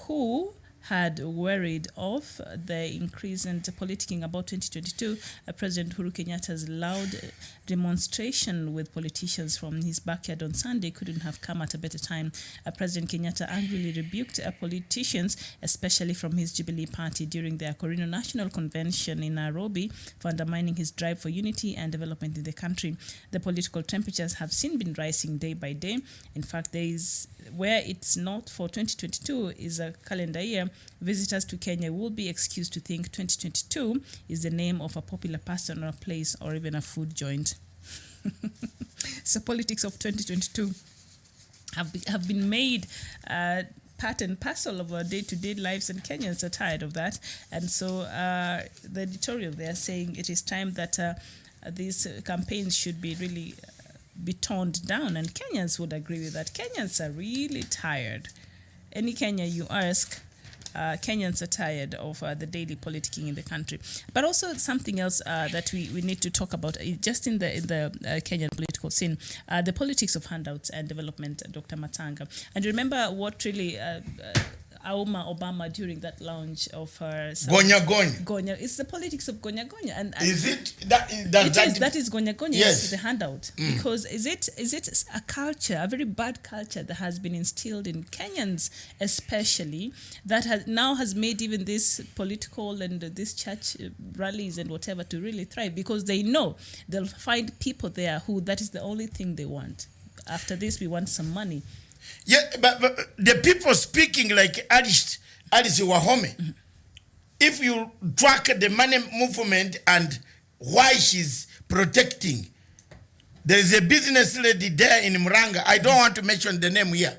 who had worried of the increase in politicking about 2022, President Uhuru Kenyatta's loud demonstration with politicians from his backyard on Sunday couldn't have come at a better time. President Kenyatta angrily rebuked politicians, especially from his Jubilee party, during their Corino National Convention in Nairobi for undermining his drive for unity and development in the country. The political temperatures have been rising day by day. In fact, there is where it's not for 2022 is a calendar year. Visitors to Kenya will be excused to think 2022 is the name of a popular person or a place or even a food joint. So politics of 2022 have been made part and parcel of our day-to-day lives, and Kenyans are tired of that. And so the editorial, they are saying it is time that these campaigns should be really be toned down, and Kenyans would agree with that. Kenyans are really tired. Any Kenya you ask, Kenyans are tired of the daily politicking in the country. But also something else that we need to talk about, just in the Kenyan political scene, the politics of handouts and development, Dr. Matanga. And remember what really Auma Obama during that launch of her Gonya Gonya. Gonya. It's the politics of Gonya Gonya. And is it that is Gonya Gonya, yes, the handout. Because is it a culture, a very bad culture that has been instilled in Kenyans especially, that has made even this political and this church rallies and whatever to really thrive, because they know they'll find people there who that is the only thing they want. After this, we want some money. Yeah, but the people speaking like Alice Wahome, if you track the money movement and why she's protecting, there is a business lady there in Muranga. I don't want to mention the name here,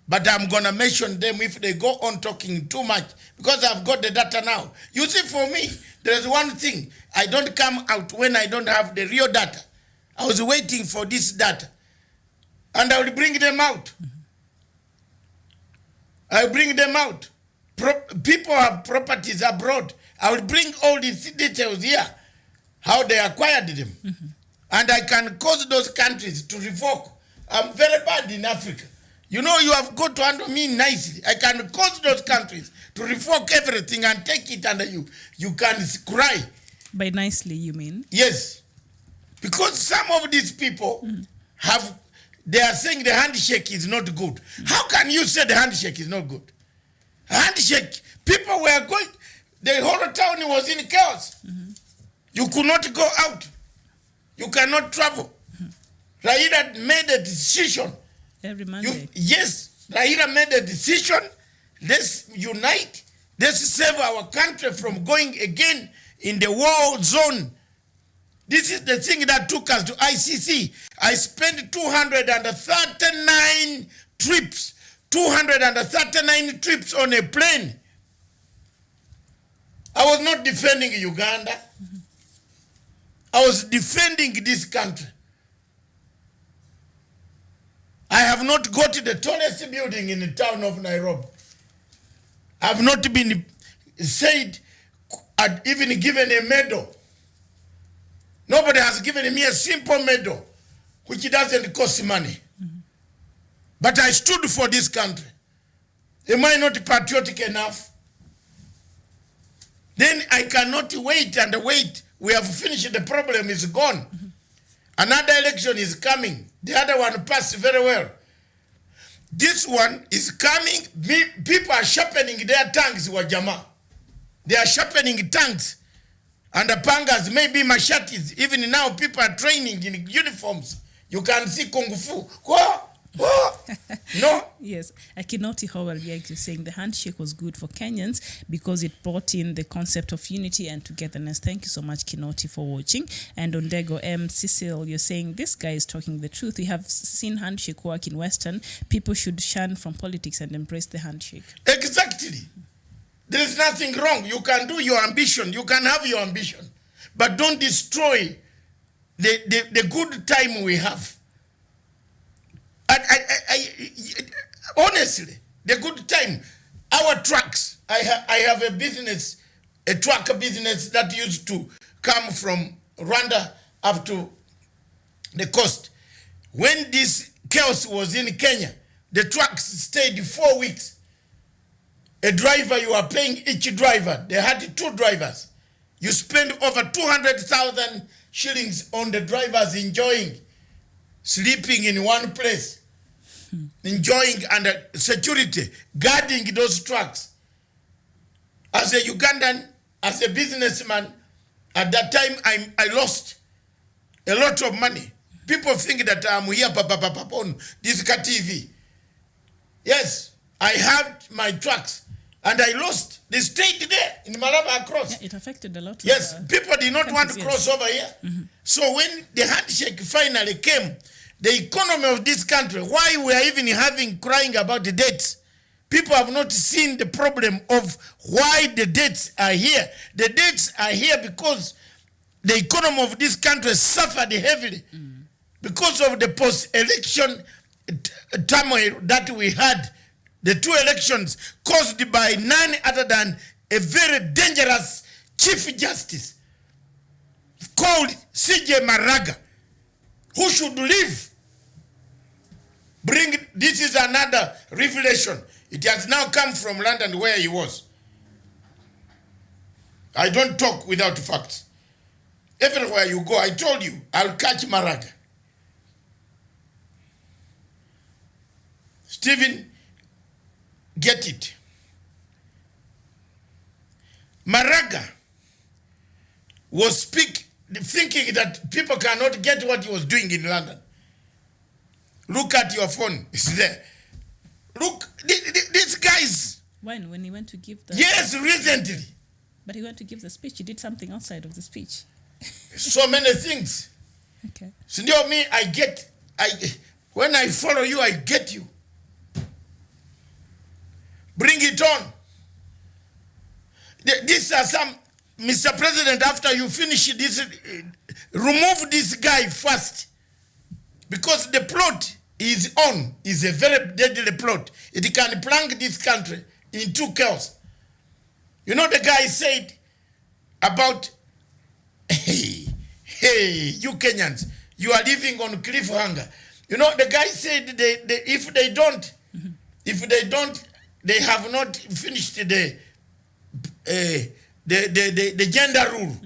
but I'm going to mention them if they go on talking too much, because I've got the data now. You see, for me, there's one thing. I don't come out when I don't have the real data. I was waiting for this data, and I will bring them out. I bring them out. People have properties abroad. I will bring all these details here, how they acquired them. And I can cause those countries to revoke. I'm very bad in Africa. You know, you have got to handle me nicely. I can cause those countries to revoke everything and take it under you. You can cry. By nicely, you mean? Yes. Because some of these people they are saying the handshake is not good. How can you say the handshake is not good? Handshake, people were going, the whole town was in chaos. You could not go out. You cannot travel. Raila made a decision. Every Monday. Yes, Raila made a decision. Let's unite. Let's save our country from going again in the war zone. This is the thing that took us to ICC. I spent 239 trips. 239 trips on a plane. I was not defending Uganda. I was defending this country. I have not got the tallest building in the town of Nairobi. I have not been said, even given a medal. Nobody has given me a simple medal, which doesn't cost money. But I stood for this country. Am I not patriotic enough? Then I cannot wait and wait. We have finished, the problem is gone. Another election is coming. The other one passed very well. This one is coming. People are sharpening their tongues, Wajama. They are sharpening tongues. And the pangas, maybe machetes. Even now, people are training in uniforms. You can see Kung Fu. Oh, no. Yes, Kinoti Howell is saying the handshake was good for Kenyans because it brought in the concept of unity and togetherness. Thank you so much, Kinoti, for watching. And Ondego M. Cecil, you're saying this guy is talking the truth. We have seen handshake work in Western. People should shun from politics and embrace the handshake. Exactly. There is nothing wrong. You can do your ambition. You can have your ambition. But don't destroy the good time we have. Honestly, the good time. Our trucks, I have a business, a truck business that used to come from Rwanda up to the coast. When this chaos was in Kenya, the trucks stayed 4 weeks. A driver, you are paying each driver. They had 2 drivers. You spend over 200,000 shillings on the drivers enjoying, sleeping in one place, enjoying under security, guarding those trucks. As a Ugandan, as a businessman, at that time I lost a lot of money. People think that I'm here on this TV. Yes, I had my trucks and I lost. They stayed there in Malaba across. Yeah, it affected a lot. Yes, people did not want to yes. cross over here. So when the handshake finally came, the economy of this country, why we are even crying about the debts, people have not seen the problem of why the debts are here. The debts are here because the economy of this country suffered heavily because of the post-election turmoil that we had. The 2 elections caused by none other than a very dangerous Chief Justice called C.J. Maraga, who should leave. This is another revelation. It has now come from London where he was. I don't talk without facts. Everywhere you go, I told you, I'll catch Maraga. Stephen, get it. Maraga was thinking that people cannot get what he was doing in London. Look at your phone, it's there. Look, these guys. When he went to give the... Yes, recently. But he went to give the speech. He did something outside of the speech. So many things. Okay. So you know me, when I follow you, I get you. Bring it on. These are some, Mr. President, after you finish this, remove this guy first. Because the plot is a very deadly plot. It can plunge this country into chaos. You know, the guy said about, hey, you Kenyans, you are living on cliffhanger. You know, the guy said if they don't, they have not finished the gender rule.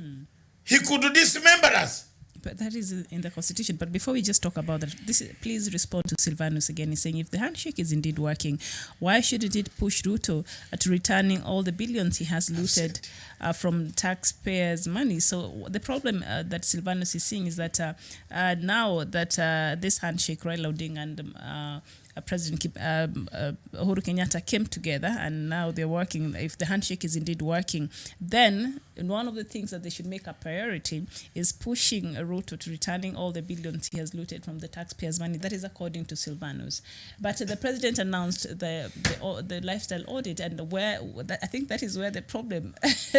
He could dismember us. But that is in the Constitution. But before we just talk about that, please respond to Silvanus again. He's saying if the handshake is indeed working, why shouldn't it push Ruto to returning all the billions he has looted from taxpayers' money? So the problem that Silvanus is seeing is that now that this handshake, Raila Odinga and President Uhuru Kenyatta came together and now they're working. If the handshake is indeed working, then one of the things that they should make a priority is pushing Ruto to returning all the billions he has looted from the taxpayers' money. That is according to Silvanus. But the president announced the lifestyle audit, and I think that is where the problem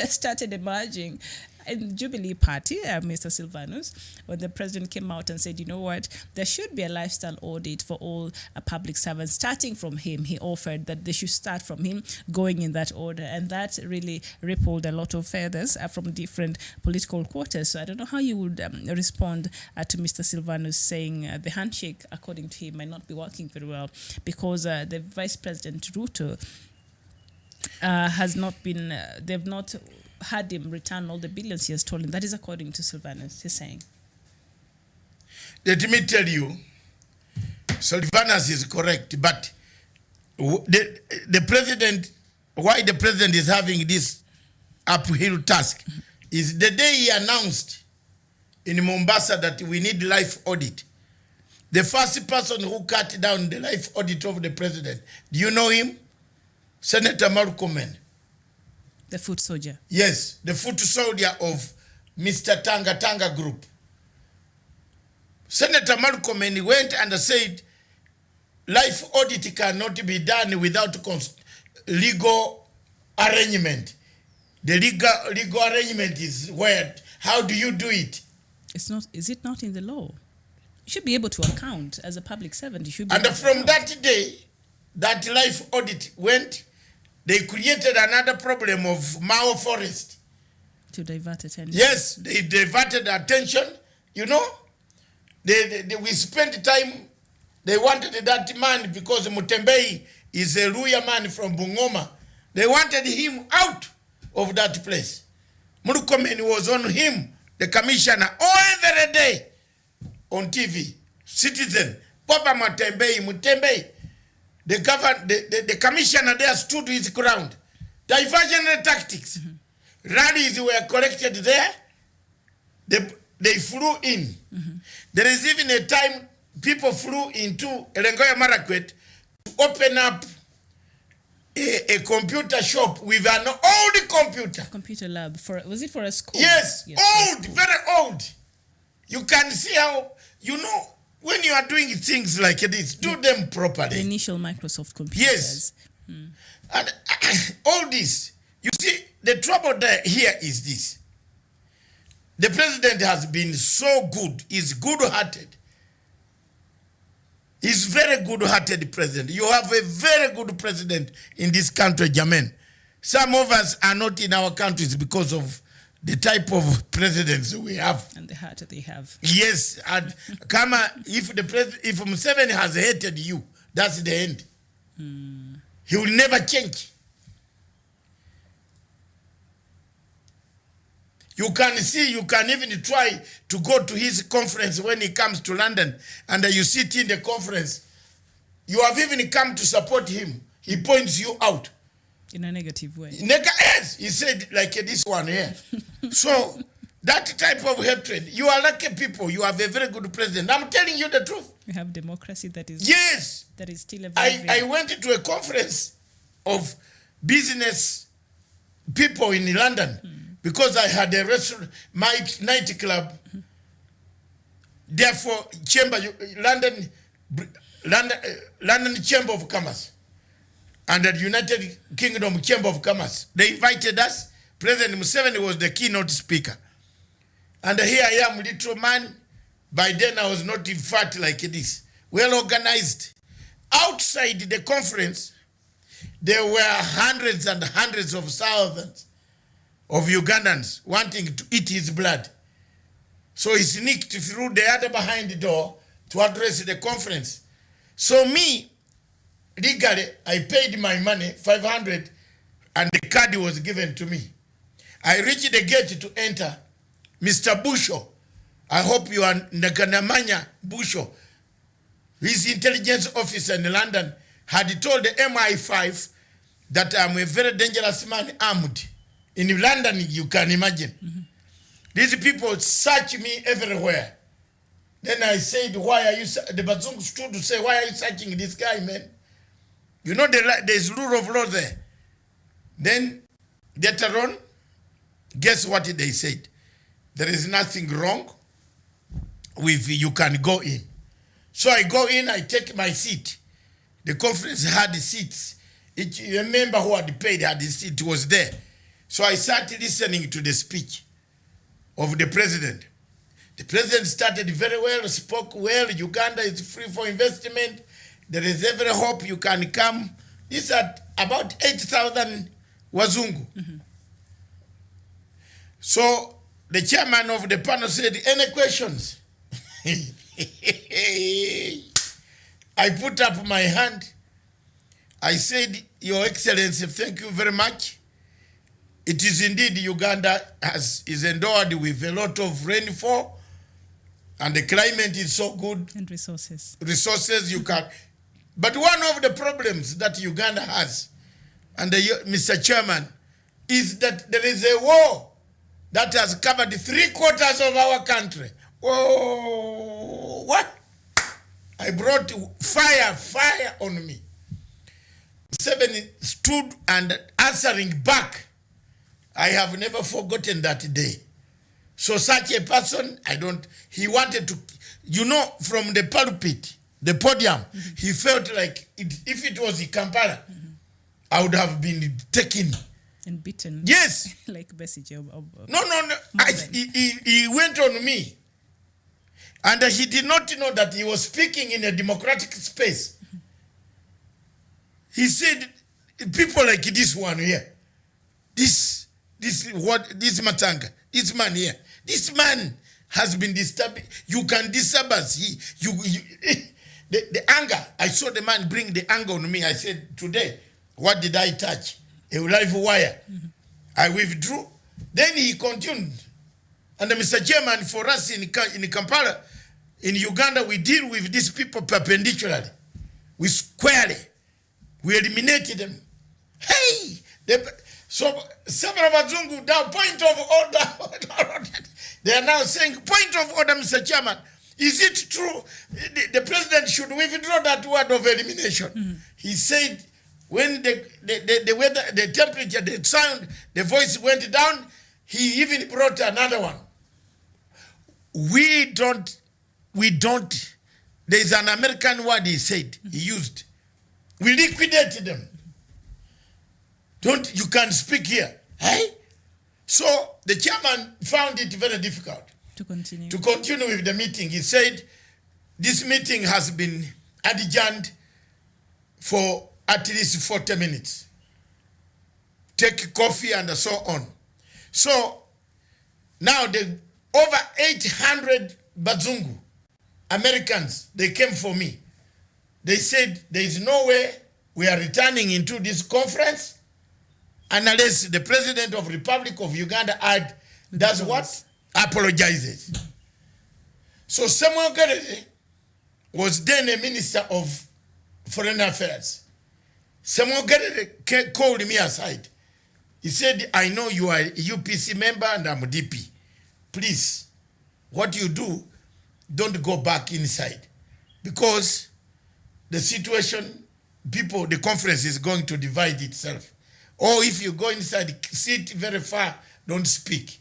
started emerging. In Jubilee Party, Mr. Silvanus, when the president came out and said, you know what, there should be a lifestyle audit for all public servants, starting from him. He offered that they should start from him, going in that order. And that really rippled a lot of feathers from different political quarters. So I don't know how you would respond to Mr. Silvanus saying the handshake, according to him, might not be working very well because the Vice President Ruto has not been, they've not had him return all the billions he has stolen. That is according to Silvanus, he's saying. Let me tell you, Silvanus is correct, but the president, why the president is having this uphill task is the day he announced in Mombasa that we need life audit. the first person who cut down the life audit of the president. Do you know him? Senator Malcolm. The foot soldier. Yes, the foot soldier of Mr. Tanga Group. Senator Malcolm went and said, life audit cannot be done without legal arrangement. The legal arrangement is where, how do you do it? It's not. Is it not in the law? You should be able to account as a public servant. You should be and from that day, that life audit went, they created another problem of Mao Forest. To divert attention. Yes, they diverted attention. You know, we spent time. They wanted that man because Mutembei is a Luya man from Bungoma. They wanted him out of that place. Murukomeni was on him, the commissioner, every day on TV. Citizen, Papa Mutembei. The commissioner there stood his ground. Diversionary tactics. Rallies were collected there. They flew in. There is even a time people flew into Elengoya Marakwet to open up a computer shop with an old computer. Computer lab. Was it for a school? Yes, old, very old. You can see how, you know, when you are doing things like this, do them properly. The initial Microsoft computers. Yes. And all this, you see, the trouble there here is this. The president has been so good. He's good-hearted. He's very good-hearted president. You have a very good president in this country, Jamen. Some of us are not in our countries because of the type of presidents we have. And the heart they have. Yes. And Kama, if Museveni has hated you, that's the end. He will never change. You can see, you can even try to go to his conference when he comes to London and you sit in the conference. You have even come to support him. He points you out. In a negative way. Yes, he said like this one here. So, that type of hatred, you are lucky people. You have a very good president. I'm telling you the truth. You have democracy that is... Yes. That is still a I went to a conference of business people in London. Because I had a restaurant, my nightclub, therefore, London Chamber of Commerce and the United Kingdom Chamber of Commerce. They invited us. President Museveni was the keynote speaker. And here I am, little man. By then I was not in fat like this. Well organized. Outside the conference, there were hundreds and hundreds of thousands of Ugandans wanting to eat his blood. So he sneaked through the other behind the door to address the conference. So me, legally, I paid my money, 500, and the card was given to me. I reached the gate to enter. Mr. Busho, I hope you are Naganamanya Busho, his intelligence officer in London, had told the MI5 that I'm a very dangerous man armed. In London, you can imagine. These people search me everywhere. Then I said, why are you, the Bazungu stood to say, why are you searching this guy, man? You know, there's rule of law there. Then, later on, guess what they said? There is nothing wrong with you can go in. So I go in, I take my seat. The conference had seats. A member who had paid had his seat, was there. So I started listening to the speech of the president. The president started very well, spoke well. Uganda is free for investment. There is every hope you can come. These are about 8,000 Wazungu. So the chairman of the panel said, any questions? I put up my hand. I said, Your Excellency, thank you very much. It is indeed Uganda is endowed with a lot of rainfall and the climate is so good. And resources. Resources you can. But one of the problems that Uganda has, and Mr. Chairman, is that there is a war that has covered 3/4 of our country. Oh, what? I brought fire on me. Museveni stood and answering back. I have never forgotten that day. So such a person, he wanted to, from the pulpit, the podium, he felt like if it was in Kampala, I would have been taken. And beaten. Yes. Like Bessie. No. He went on me. And he did not know that he was speaking in a democratic space. He said, people like this one here, this Matanga, this man here, this man has been disturbing. You can disturb us. The anger, I saw the man bring the anger on me. I said, today, what did I touch? A live wire. I withdrew. Then he continued. And Mr. Chairman, for us in Kampala, in Uganda, we deal with these people perpendicularly. We squarely. We eliminated them. Hey! So several Bazungu now, point of order. They are now saying, point of order, Mr. Chairman. Is it true the president should withdraw that word of elimination? He said, when the weather, the temperature, the sound, the voice went down, he even brought another one. We don't, there's an American word he said, he used. We liquidated them. You can speak here. Hey? So the chairman found it very difficult to continue with the meeting. He said, this meeting has been adjourned for at least 40 minutes. Take coffee and so on. So now the over 800 Bazungu Americans, they came for me. They said there is no way we are returning into this conference unless the President of the Republic of Uganda does what? Apologizes. So Samuel Gerere was then a Minister of Foreign Affairs. Samuel Gerere called me aside. He said, I know you are a UPC member and I'm a DP. Please, what you do, don't go back inside. Because the situation, the conference is going to divide itself. Or if you go inside, sit very far, don't speak.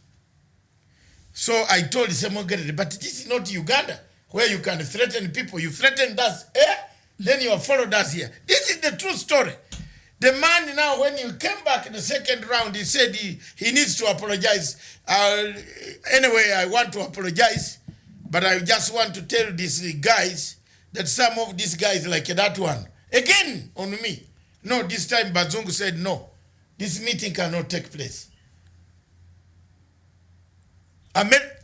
So I told Samuel Gerere, but this is not Uganda, where you can threaten people. You threatened us, then you have followed us here. This is the true story. The man now, when he came back in the second round, he said he needs to apologize. Anyway, I want to apologize, but I just want to tell these guys that some of these guys like that one, again on me. No, this time Bazungu said, no, this meeting cannot take place. I met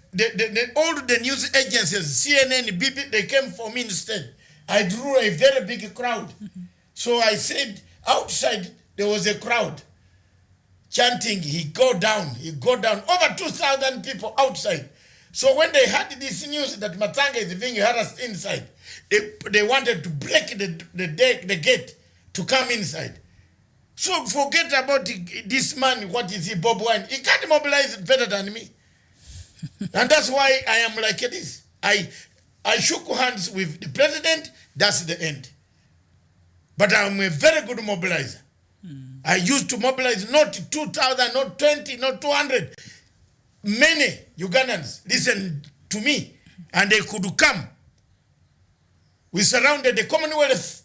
all the news agencies, CNN, BBC, they came for me instead. I drew a very big crowd. So I said, outside there was a crowd chanting, he go down, over 2,000 people outside. So when they heard this news that Matanga is being harassed inside, they wanted to break the gate to come inside. So forget about this man, what is he, Bob Wine? He can't mobilize better than me. And that's why I am like this. I shook hands with the president, that's the end. But I'm a very good mobilizer. I used to mobilize not 2,000, not 20, not 200. Many Ugandans listened to me and they could come. We surrounded the Commonwealth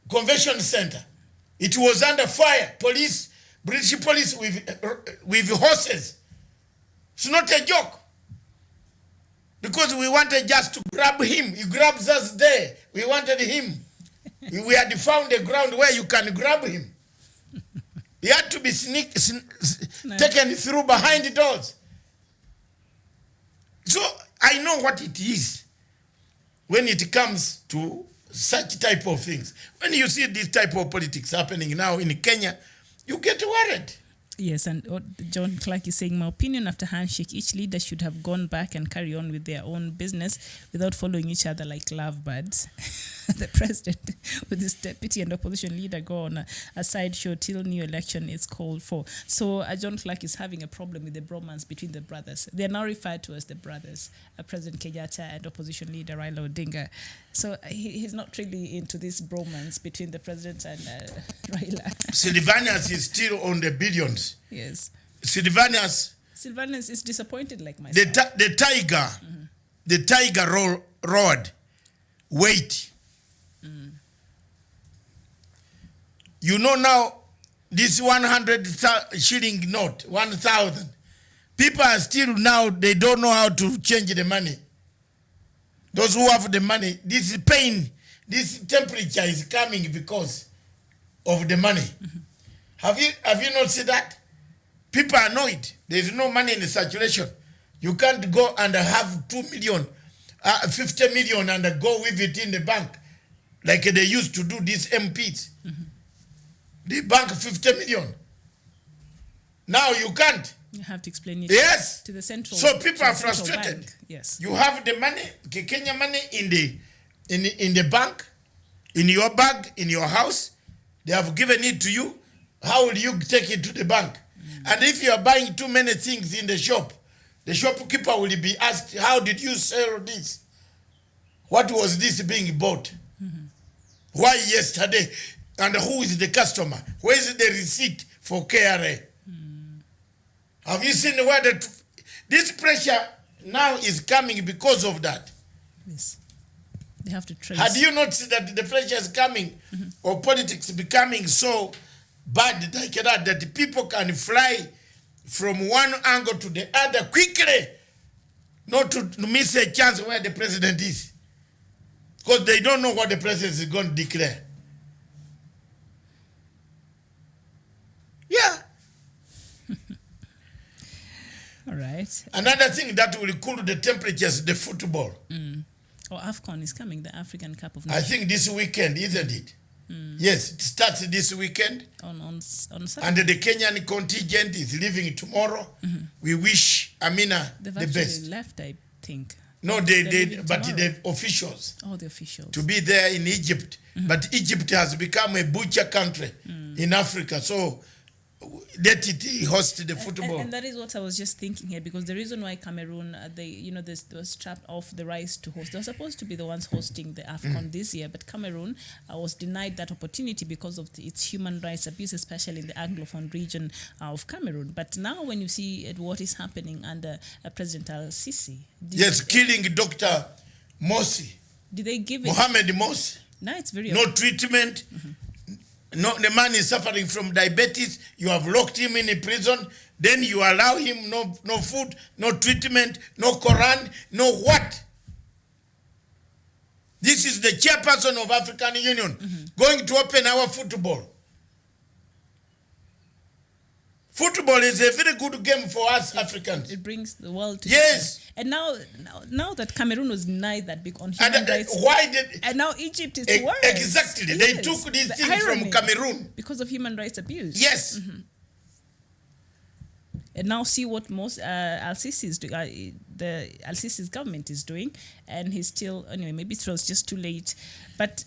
Convention Center. It was under fire. Police, British police with horses. It's not a joke. Because we wanted just to grab him. He grabs us there. We wanted him. We had found a ground where you can grab him. He had to be taken through behind the doors. So I know what it is when it comes to such type of things. When you see this type of politics happening now in Kenya, you get worried. Yes, and John Clark is saying, my opinion after handshake, each leader should have gone back and carry on with their own business without following each other like lovebirds. the president with his deputy and opposition leader go on a sideshow till new election is called for. So John Clark is having a problem with the bromance between the brothers. They are now referred to as the brothers, President Kenyatta and opposition leader Raila Odinga. So he's not really into this bromance between the president and Raila. Sylvanus is still on the billions. Yes. Sylvanus is disappointed like myself. The tiger roared, wait. You know now, this 100 shilling note, 1,000. People are still now, they don't know how to change the money. Those who have the money, this pain, this temperature is coming because of the money. Have you not seen that? People are annoyed. There's no money in the circulation. You can't go and have 2 million, 50 million and go with it in the bank like they used to do these MPs. They bank 50 million. Now you can't. You have to explain it to the central. So people are frustrated. Bank. Yes. You have the money, Kenya money in the bank, in your bag, in your house. They have given it to you. How will you take it to the bank? And if you are buying too many things in the shop, the shopkeeper will be asked, how did you sell this? What was this being bought? Why yesterday? And who is the customer? Where is the receipt for KRA? Have you seen where this pressure now is coming because of that? Yes. They have to trace. Had you not seen that the pressure is coming or politics becoming so bad like that people can fly from one angle to the other quickly, not to miss a chance where the president is, because they don't know what the president is going to declare. Yeah. All right. Another thing that will cool the temperatures, the football. Oh, AFCON is coming, the African Cup of Nations. I think this weekend, isn't it? Yes, it starts this weekend. On Saturday. And the Kenyan contingent is leaving tomorrow. We wish Amina They've the actually best. left, I think. No, but the officials. Oh, the officials. To be there in Egypt. But Egypt has become a butcher country in Africa. So let it host the football. And that is what I was just thinking here, because the reason why Cameroon, they was trapped off the rights to host. They were supposed to be the ones hosting the AFCON this year, but Cameroon was denied that opportunity because of its human rights abuse, especially in the Anglophone region of Cameroon. But now when you see what is happening under President Al-Sisi. Yes, killing Dr. Morsi. Did they give it? Mohamed Morsi. No, it's very no treatment. No, the man is suffering from diabetes. You have locked him in a prison. Then you allow him no food, no treatment, no Quran, no what? This is the chairperson of African Union going to open our football. Football is a very good game for us Africans. It brings the world together. Yes. And now that Cameroon was denied that on human rights. Why did? And now Egypt is worse. Exactly. Yes. They took this thing from Cameroon. Because of human rights abuse. Yes. And now see what most Al-Sisi's the Al-Sisi's government is doing, and he's still, anyway, maybe it was just too late, but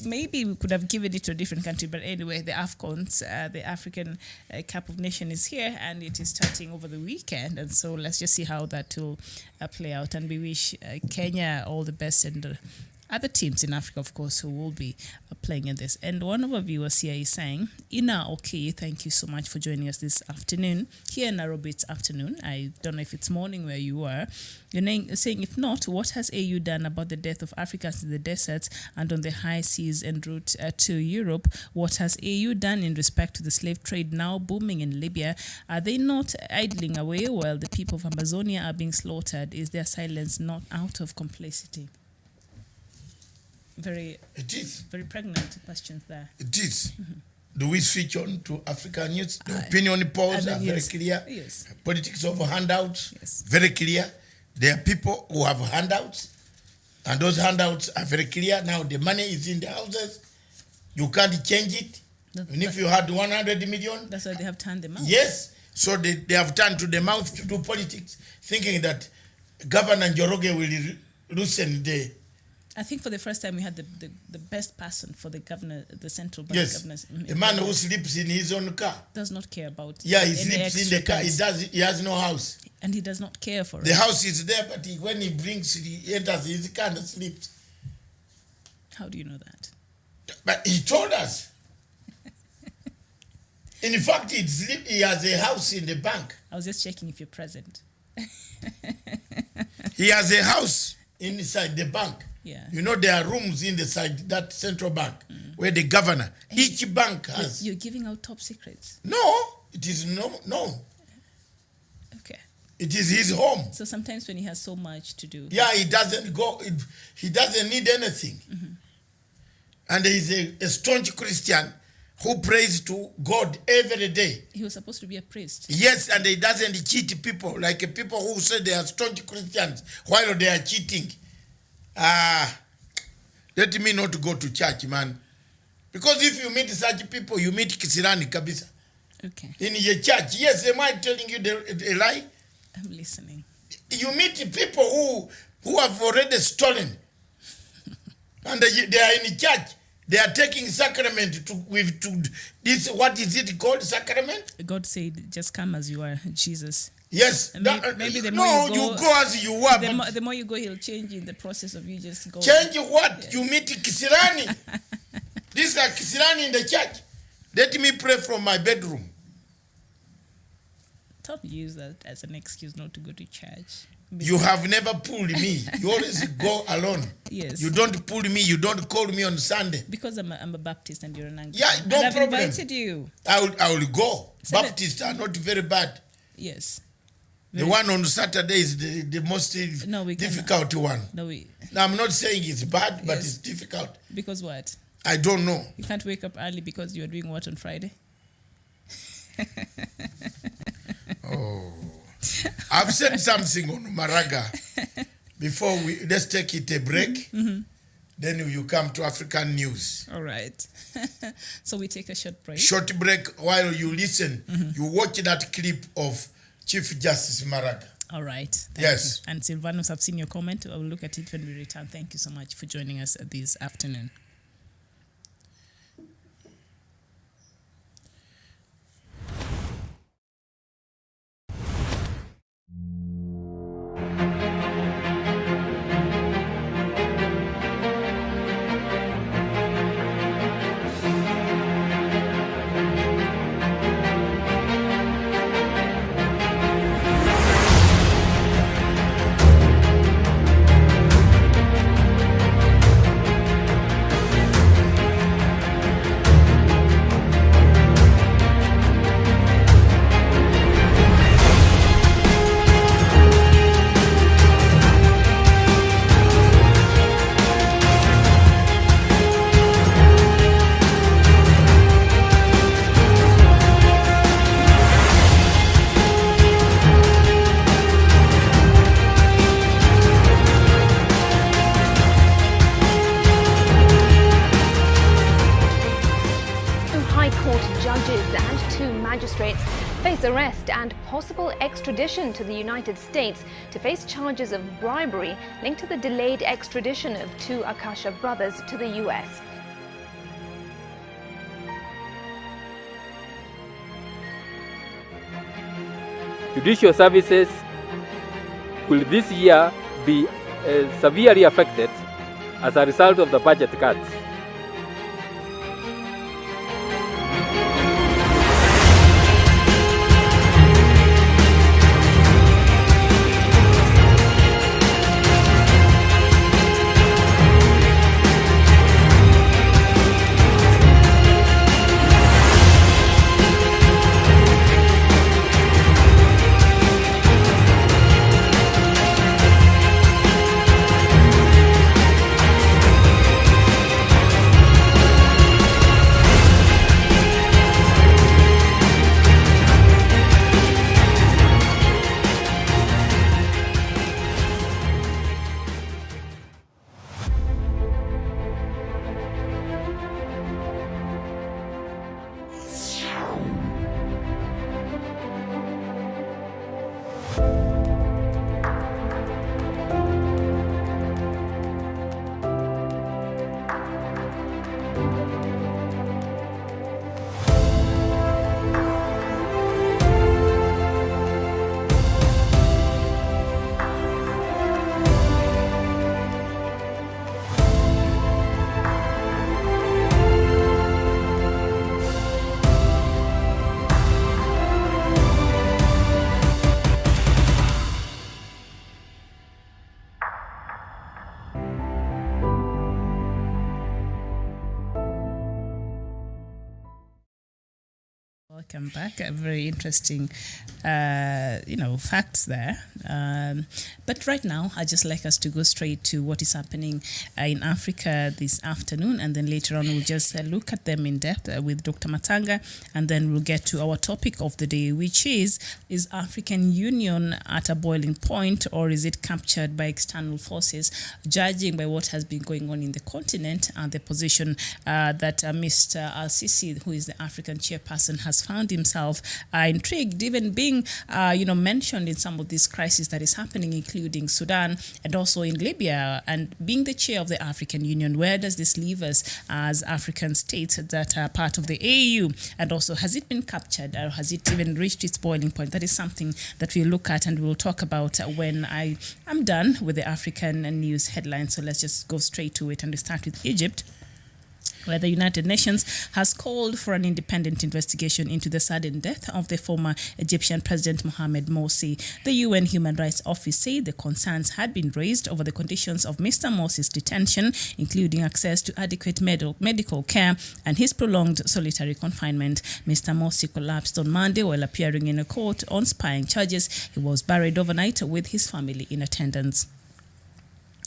maybe we could have given it to a different country. But anyway, the AFCONs, the African Cup of Nations is here, and it is starting over the weekend, and so let's just see how that will play out, and we wish Kenya all the best, and other teams in Africa, of course, who will be playing in this. And one of our viewers here is saying, Ina Okay, thank you so much for joining us this afternoon. Here in Nairobi, it's afternoon. I don't know if it's morning where you are. You're saying, if not, what has AU done about the death of Africans in the deserts and on the high seas en route to Europe? What has AU done in respect to the slave trade now booming in Libya? Are they not idling away while the people of Amazonia are being slaughtered? Is their silence not out of complicity? It is very pregnant questions there. It is. Do we switch on to African news? The opinion polls are very clear. Yes. Politics of handouts, very clear. There are people who have handouts, and those handouts are very clear. Now the money is in the houses. You can't change it. And if you had 100 million... That's why they have turned them out. Yes. So they have turned to the mouth to do politics, thinking that Governor Njoroge will loosen the I think for the first time we had the best person for the governor, the central bank Yes, governors. a man who sleeps in his own car. Does not care about. Yeah, he any sleeps in the car. He has no house. And he does not care for The it. house is there, but when he enters his car and sleeps. How do you know that? But he told us. In fact, he has a house in the bank. I was just checking if you're present. He has a house inside the bank. Yeah. You know, there are rooms inside that central bank where the governor, each bank has. You're giving out top secrets. No, it is no. Okay. It is his home. So sometimes when he has so much to do. Yeah, he doesn't need anything. And he's a staunch Christian who prays to God every day. He was supposed to be a priest. Yes, and he doesn't cheat people, like people who say they are staunch Christians while they are cheating. Let me not go to church, man. Because if you meet such people, you meet Kisirani Kabisa. Okay. In your church. Yes, am I telling you a lie? I'm listening. You meet people who have already stolen. And they are in church. They are taking sacrament to this. What is it called? Sacrament? God said, "Just come as you are, Jesus." Yes. Maybe the more you go as you are. The more you go, He'll change in the process of you just go. Change what? Yes. You meet Kisirani. These are Kisirani in the church. Let me pray from my bedroom. Don't use that as an excuse not to go to church. You have never pulled me. You always go alone. Yes. You don't pull me. You don't call me on Sunday. Because I'm a Baptist and you're an Anglican. Yeah, no and I've problem. invited you. I will go. So Baptists are not very bad. Yes. The one on Saturday is the most difficult one. No, we. Now, I'm not saying it's bad, but Yes. it's difficult. Because what? I don't know. You can't wake up early because you're doing what on Friday? Oh. I've said something on Maraga. Before let's take it a break. Then you come to African news. All right. So we take a short break. Short break while you listen. You watch that clip of Chief Justice Maraga. All right. Thank Yes. you. And Silvanus, I've seen your comment. I will look at it when we return. Thank you so much for joining us this afternoon. Face arrest and possible extradition to the United States to face charges of bribery linked to the delayed extradition of two Akasha brothers to the US. Judicial services will this year be severely affected as a result of the budget cuts. Welcome back. Very interesting, facts there. But right now, I'd just like us to go straight to what is happening in Africa this afternoon, and then later on we'll just look at them in depth with Dr. Matanga, and then we'll get to our topic of the day, which is African Union at a boiling point, or is it captured by external forces? Judging by what has been going on in the continent and the position that Mr. Al-Sisi, who is the African chairperson, has found himself intrigued, even being mentioned in some of these crises that is happening, including Sudan and also in Libya, and being the chair of the African Union. Where does this leave us as African states that are part of the AU? And also, has it been captured, or has it even reached its boiling point? That is something that we'll look at and we'll talk about when I am done with the African news headlines. So let's just go straight to it, and we start with Egypt, where the United Nations has called for an independent investigation into the sudden death of the former Egyptian President Mohamed Morsi. The UN Human Rights Office said the concerns had been raised over the conditions of Mr. Morsi's detention, including access to adequate medical care and his prolonged solitary confinement. Mr. Morsi collapsed on Monday while appearing in a court on spying charges. He was buried overnight with his family in attendance.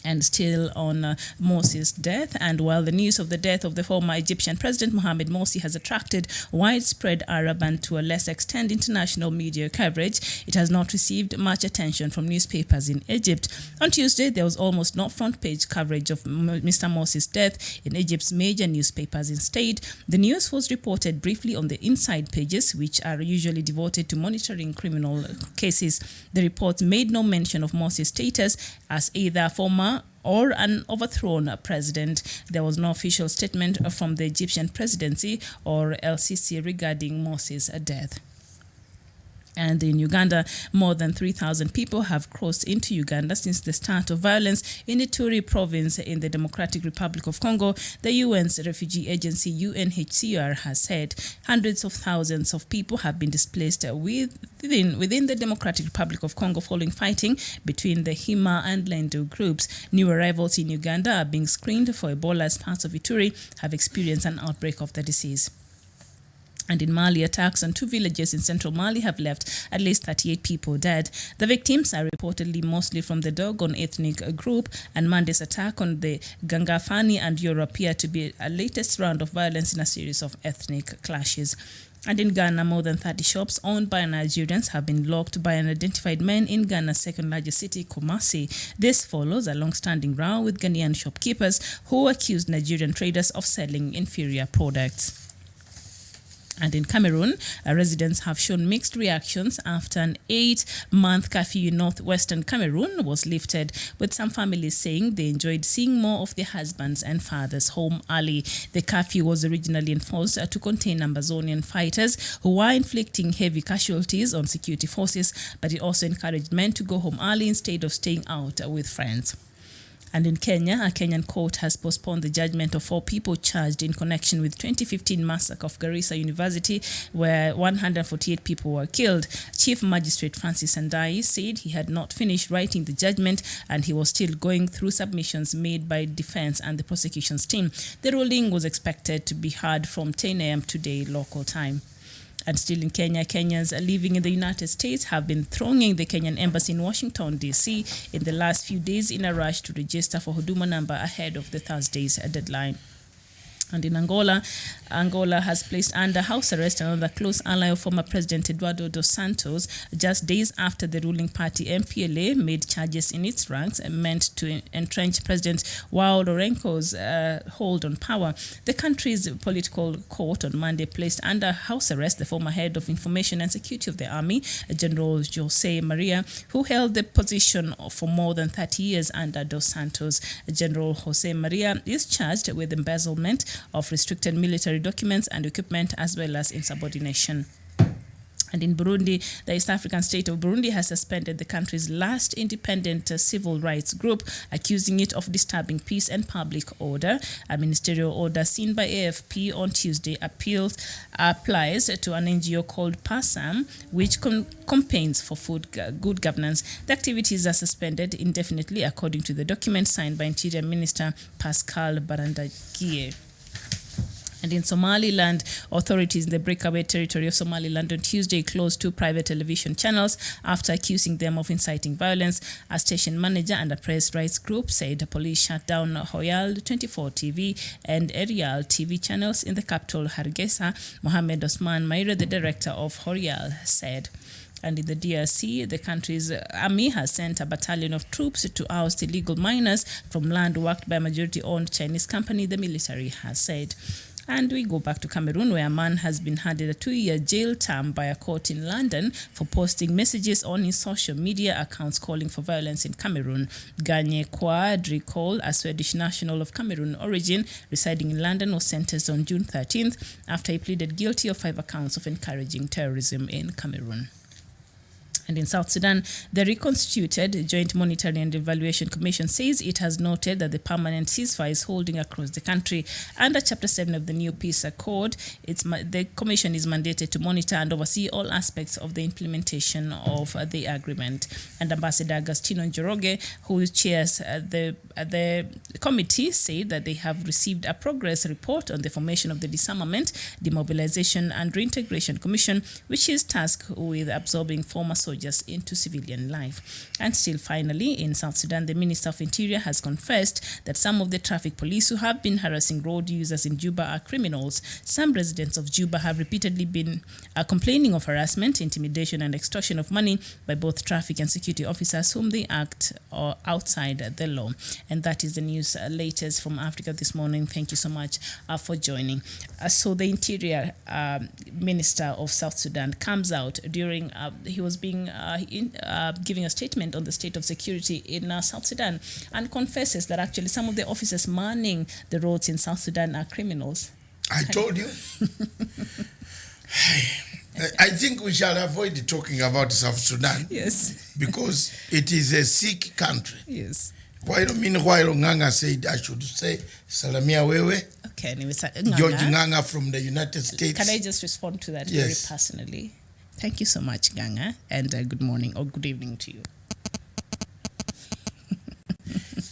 And still on Morsi's death, and while the news of the death of the former Egyptian President Mohamed Morsi has attracted widespread Arab and to a less extent international media coverage, it has not received much attention from newspapers in Egypt. On Tuesday, there was almost no front-page coverage of Mr. Morsi's death in Egypt's major newspapers. Instead, the news was reported briefly on the inside pages, which are usually devoted to monitoring criminal cases. The report made no mention of Morsi's status as either former or an overthrown president. There was no official statement from the Egyptian presidency or El-Sisi regarding Morsi's death. And in Uganda, more than 3,000 people have crossed into Uganda since the start of violence in Ituri province in the Democratic Republic of Congo. The UN's refugee agency, UNHCR, has said hundreds of thousands of people have been displaced within the Democratic Republic of Congo following fighting between the Hima and Lendu groups. New arrivals in Uganda are being screened for Ebola as parts of Ituri have experienced an outbreak of the disease. And in Mali, attacks on two villages in central Mali have left at least 38 people dead. The victims are reportedly mostly from the Dogon ethnic group, and Monday's attack on the Gangafani and Yoro appear to be a latest round of violence in a series of ethnic clashes. And in Ghana, more than 30 shops owned by Nigerians have been locked by unidentified men in Ghana's second largest city, Kumasi. This follows a long-standing row with Ghanaian shopkeepers who accused Nigerian traders of selling inferior products. And in Cameroon, residents have shown mixed reactions after an 8-month curfew in northwestern Cameroon was lifted, with some families saying they enjoyed seeing more of their husbands and fathers home early. The curfew was originally enforced to contain Ambazonian fighters who were inflicting heavy casualties on security forces, but it also encouraged men to go home early instead of staying out with friends. And in Kenya, a Kenyan court has postponed the judgment of 4 people charged in connection with 2015 massacre of Garissa University, where 148 people were killed. Chief Magistrate Francis Ndai said he had not finished writing the judgment and he was still going through submissions made by defense and the prosecution's team. The ruling was expected to be heard from 10 a.m. today, local time. And still in Kenya, Kenyans living in the United States have been thronging the Kenyan embassy in Washington, D.C. in the last few days in a rush to register for Huduma number ahead of the Thursday's deadline. And in Angola, Angola has placed under house arrest another close ally of former President Eduardo dos Santos just days after the ruling party MPLA made charges in its ranks meant to entrench President João Lourenço's hold on power. The country's political court on Monday placed under house arrest the former head of information and security of the army, General José Maria, who held the position for more than 30 years under dos Santos. General José Maria is charged with embezzlement of restricted military documents and equipment, as well as insubordination. And in Burundi, the East African state of Burundi has suspended the country's last independent civil rights group, accusing it of disturbing peace and public order. A ministerial order seen by AFP on Tuesday applies to an NGO called PASAM, which campaigns for good governance. The activities are suspended indefinitely, according to the document signed by Interior Minister Pascal Barandagie. And in Somaliland, authorities in the breakaway territory of Somaliland on Tuesday closed 2 private television channels after accusing them of inciting violence. A station manager and a press rights group said the police shut down Hoyal 24 TV and Arial TV channels in the capital Hargeisa. Mohamed Osman Maire, the director of Hoyal, said. And in the DRC, the country's army has sent a battalion of troops to oust illegal miners from land worked by a majority-owned Chinese company, the military has said. And we go back to Cameroon, where a man has been handed a 2-year jail term by a court in London for posting messages on his social media accounts calling for violence in Cameroon. Ganye Quadricol, a Swedish national of Cameroon origin residing in London, was sentenced on June 13th after he pleaded guilty of 5 accounts of encouraging terrorism in Cameroon. And in South Sudan, the reconstituted Joint Monitoring and Evaluation Commission says it has noted that the permanent ceasefire is holding across the country. Under Chapter 7 of the new peace accord, the commission is mandated to monitor and oversee all aspects of the implementation of the agreement. And Ambassador Agustino Njoroge, who chairs the committee, said that they have received a progress report on the formation of the Disarmament, Demobilization and Reintegration Commission, which is tasked with absorbing former soldiers into civilian life. And still finally, in South Sudan, the Minister of Interior has confessed that some of the traffic police who have been harassing road users in Juba are criminals. Some residents of Juba have repeatedly been complaining of harassment, intimidation and extortion of money by both traffic and security officers whom they act outside the law. And that is the news latest from Africa this morning. Thank you so much for joining. So the Interior Minister of South Sudan comes out during, he was being giving a statement on the state of security in South Sudan and confesses that actually some of the officers manning the roads in South Sudan are criminals. I told you. I think we shall avoid talking about South Sudan. Yes. Because it is a sick country. Yes. Meanwhile, Nganga said I should say Salamia Wewe. Okay, anyway, George Nganga from the United States. Can I just respond to that very personally? Thank you so much, Ganga, and good morning or good evening to you.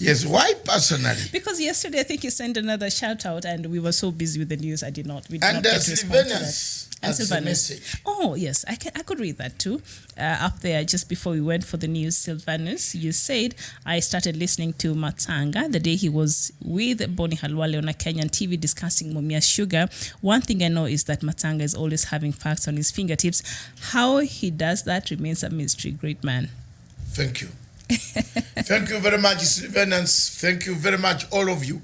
Yes, why personally? Because yesterday I think you sent another shout out and we were so busy with the news we did not get to respond to that. And Sylvanus. Oh, yes, I could read that too. Up there, just before we went for the news, Sylvanus, you said, I started listening to Matanga the day he was with Boni Halwale on a Kenyan TV discussing Mumia Sugar. One thing I know is that Matanga is always having facts on his fingertips. How he does that remains a mystery. Great man. Thank you. Thank you very much, Sylvanus. Thank you very much, all of you.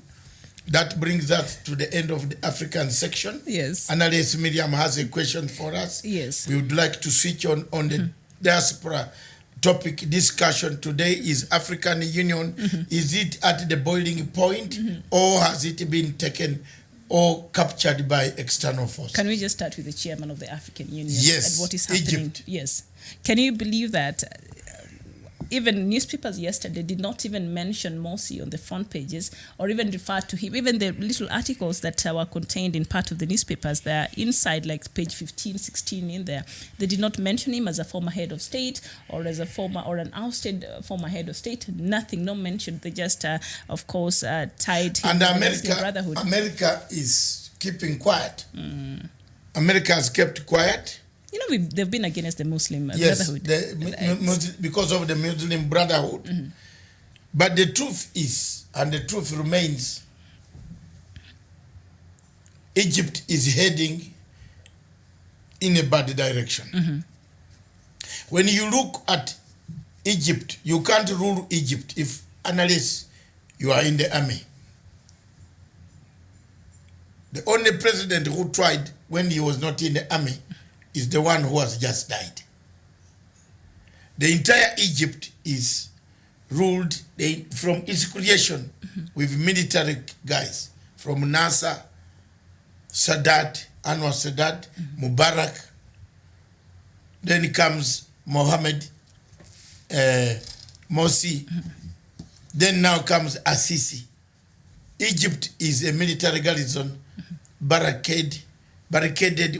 That brings us to the end of the African section. Yes. Analyst Miriam has a question for us. Yes. We would like to switch on the diaspora topic discussion today is African Union. Is it at the boiling point or has it been taken or captured by external forces? Can we just start with the chairman of the African Union? Yes. And what is happening? Egypt. Yes. Can you believe that even newspapers yesterday did not even mention Morsi on the front pages or even refer to him. Even the little articles that were contained in part of the newspapers, they're inside like page 15, 16 in there. They did not mention him as a former head of state or as a former or an ousted former head of state. Nothing, no mention. They just, of course, tied him to the Muslim Brotherhood. America is keeping quiet. America has kept quiet. You know, they've been against the Muslim Brotherhood. Because of the Muslim Brotherhood. But the truth is, and the truth remains, Egypt is heading in a bad direction. When you look at Egypt, you can't rule Egypt unless you are in the army. The only president who tried when he was not in the army is the one who has just died. The entire Egypt is ruled from its creation with military guys from Nasser, Sadat, Anwar Sadat, Mubarak. Then comes Mohammed Morsi. Then now comes Assisi. Egypt is a military garrison barricaded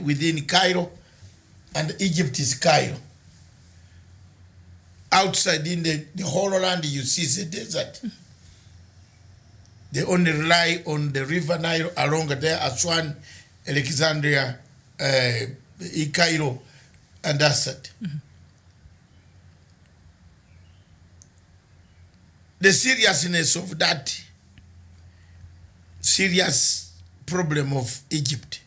within Cairo, and Egypt is Cairo. Outside in the whole land you see is a desert. They only rely on the river Nile along there, Aswan Alexandria, Cairo, and Assad. The seriousness of that serious problem of Egypt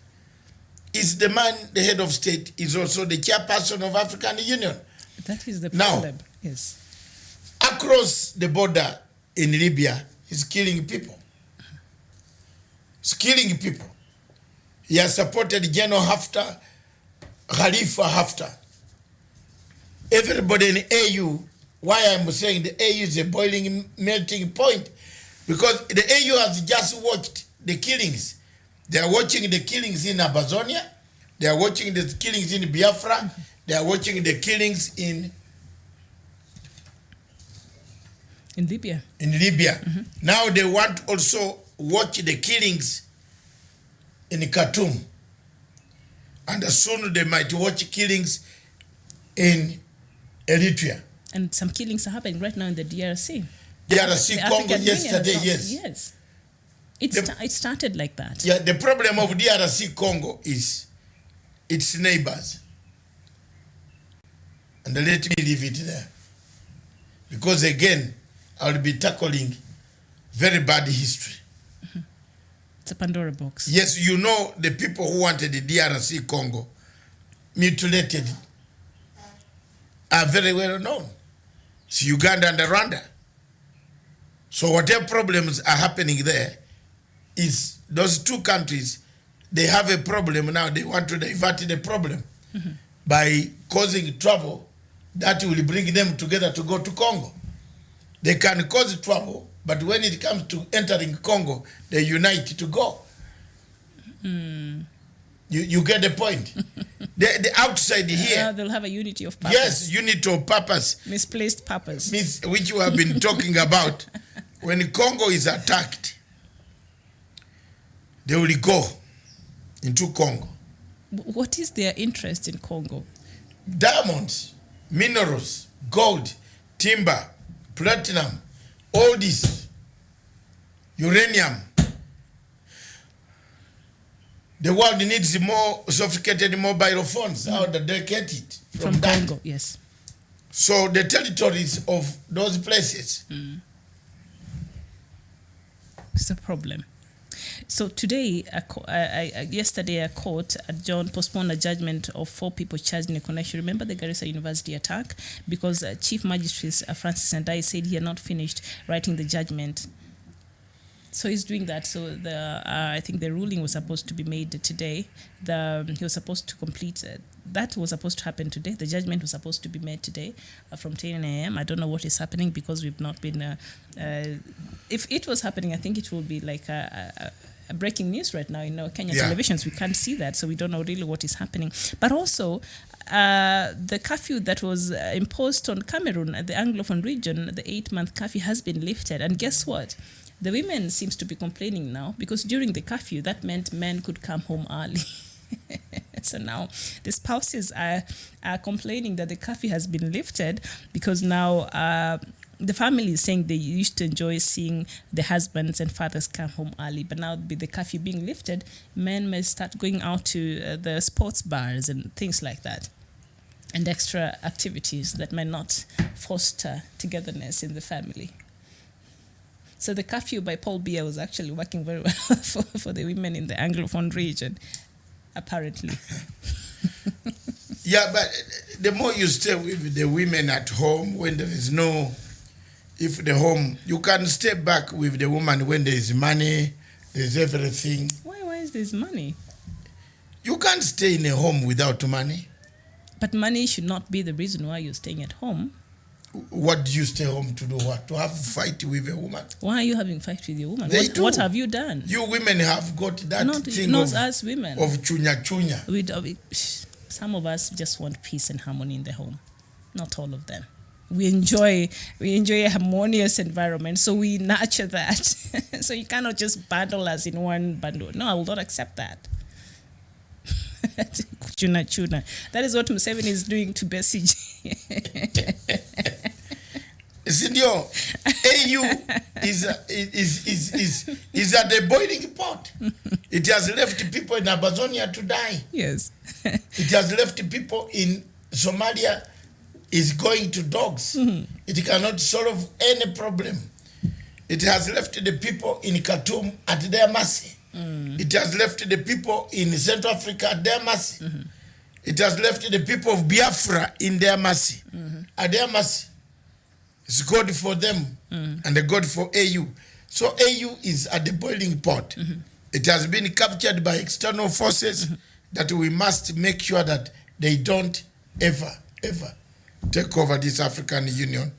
is the man, the head of state, is also the chairperson of African Union. That is the now, problem. Yes. Across the border in Libya, he's killing people. He's killing people. He has supported General Haftar, Khalifa Haftar. Everybody in AU, why I'm saying the AU is a boiling, melting point, because the AU has just watched the killings. They are watching the killings in Amazonia. They are watching the killings in Biafra. They are watching the killings in Libya. In Libya. Now they want also watch the killings in Khartoum. And soon they might watch killings in Eritrea. And some killings are happening right now in the DRC. DRC Congo African yesterday, Union, yes. Yes. It started like that. Yeah, the problem of DRC Congo is its neighbors. And let me leave it there. Because again, I'll be tackling very bad history. It's a Pandora box. Yes, you know the people who wanted the DRC Congo mutilated are very well known. It's Uganda and Rwanda. So whatever problems are happening there is those two countries, they have a problem now. They want to divert the problem by causing trouble that will bring them together to go to Congo. They can cause trouble, but when it comes to entering Congo, they unite to go. You get the point? the outside here. They'll have a unity of purpose. Yes, unity of purpose. Misplaced purpose. Which you have been talking about. When Congo is attacked, they will go into Congo. What is their interest in Congo? Diamonds, minerals, gold, timber, platinum, all this, uranium. The world needs more sophisticated mobile phones. How do they get it? From Congo, yes. So the territories of those places. It's a problem. So today, yesterday, a court postponed a judgment of 4 people charged in a connection. Remember the Garissa University attack? Because Chief Magistrate Francis Ndai said he had not finished writing the judgment. So he's doing that. So I think the ruling was supposed to be made today. He was supposed to complete that was supposed to happen today. The judgment was supposed to be made today from 10 a.m. I don't know what is happening because we've not been. If it was happening, I think it will be like a breaking news right now. Kenya televisions, we can't see that, so we don't know really what is happening. But also, the curfew that was imposed on Cameroon, the Anglophone region, the 8-month curfew has been lifted. And guess what? The women seems to be complaining now because during the curfew, that meant men could come home early. So now the spouses are complaining that the curfew has been lifted because now the family is saying they used to enjoy seeing the husbands and fathers come home early. But now with the curfew being lifted, men may start going out to the sports bars and things like that, and extra activities that may not foster togetherness in the family. So the curfew by Paul Biya was actually working very well for the women in the Anglophone region, apparently. Yeah, but the more you stay with the women at home, when there is no, if the home, you can stay back with the woman when there is money, there's everything. Why is there money? You can't stay in a home without money. But money should not be the reason why you're staying at home. What do you stay home to do? What? To have a fight with a woman? Why are you having a fight with your woman? What have you done? You women have got that thing not us women. Of chunya. Some of us just want peace and harmony in the home. Not all of them. We enjoy a harmonious environment, so we nurture that. So you cannot just bundle us in one bundle. No, I will not accept that. Chuna. That is what Museveni is doing to Besigye. Sindio, AU is at the boiling pot. It has left people in Amazonia to die. Yes. It has left people in Somalia is going to dogs. It cannot solve any problem. It has left the people in Khartoum at their mercy. It has left the people in Central Africa at their mercy. It has left the people of Biafra in their mercy. At their mercy. It's God for them and the God for AU. So AU is at the boiling pot. It has been captured by external forces that we must make sure that they don't ever take over this African Union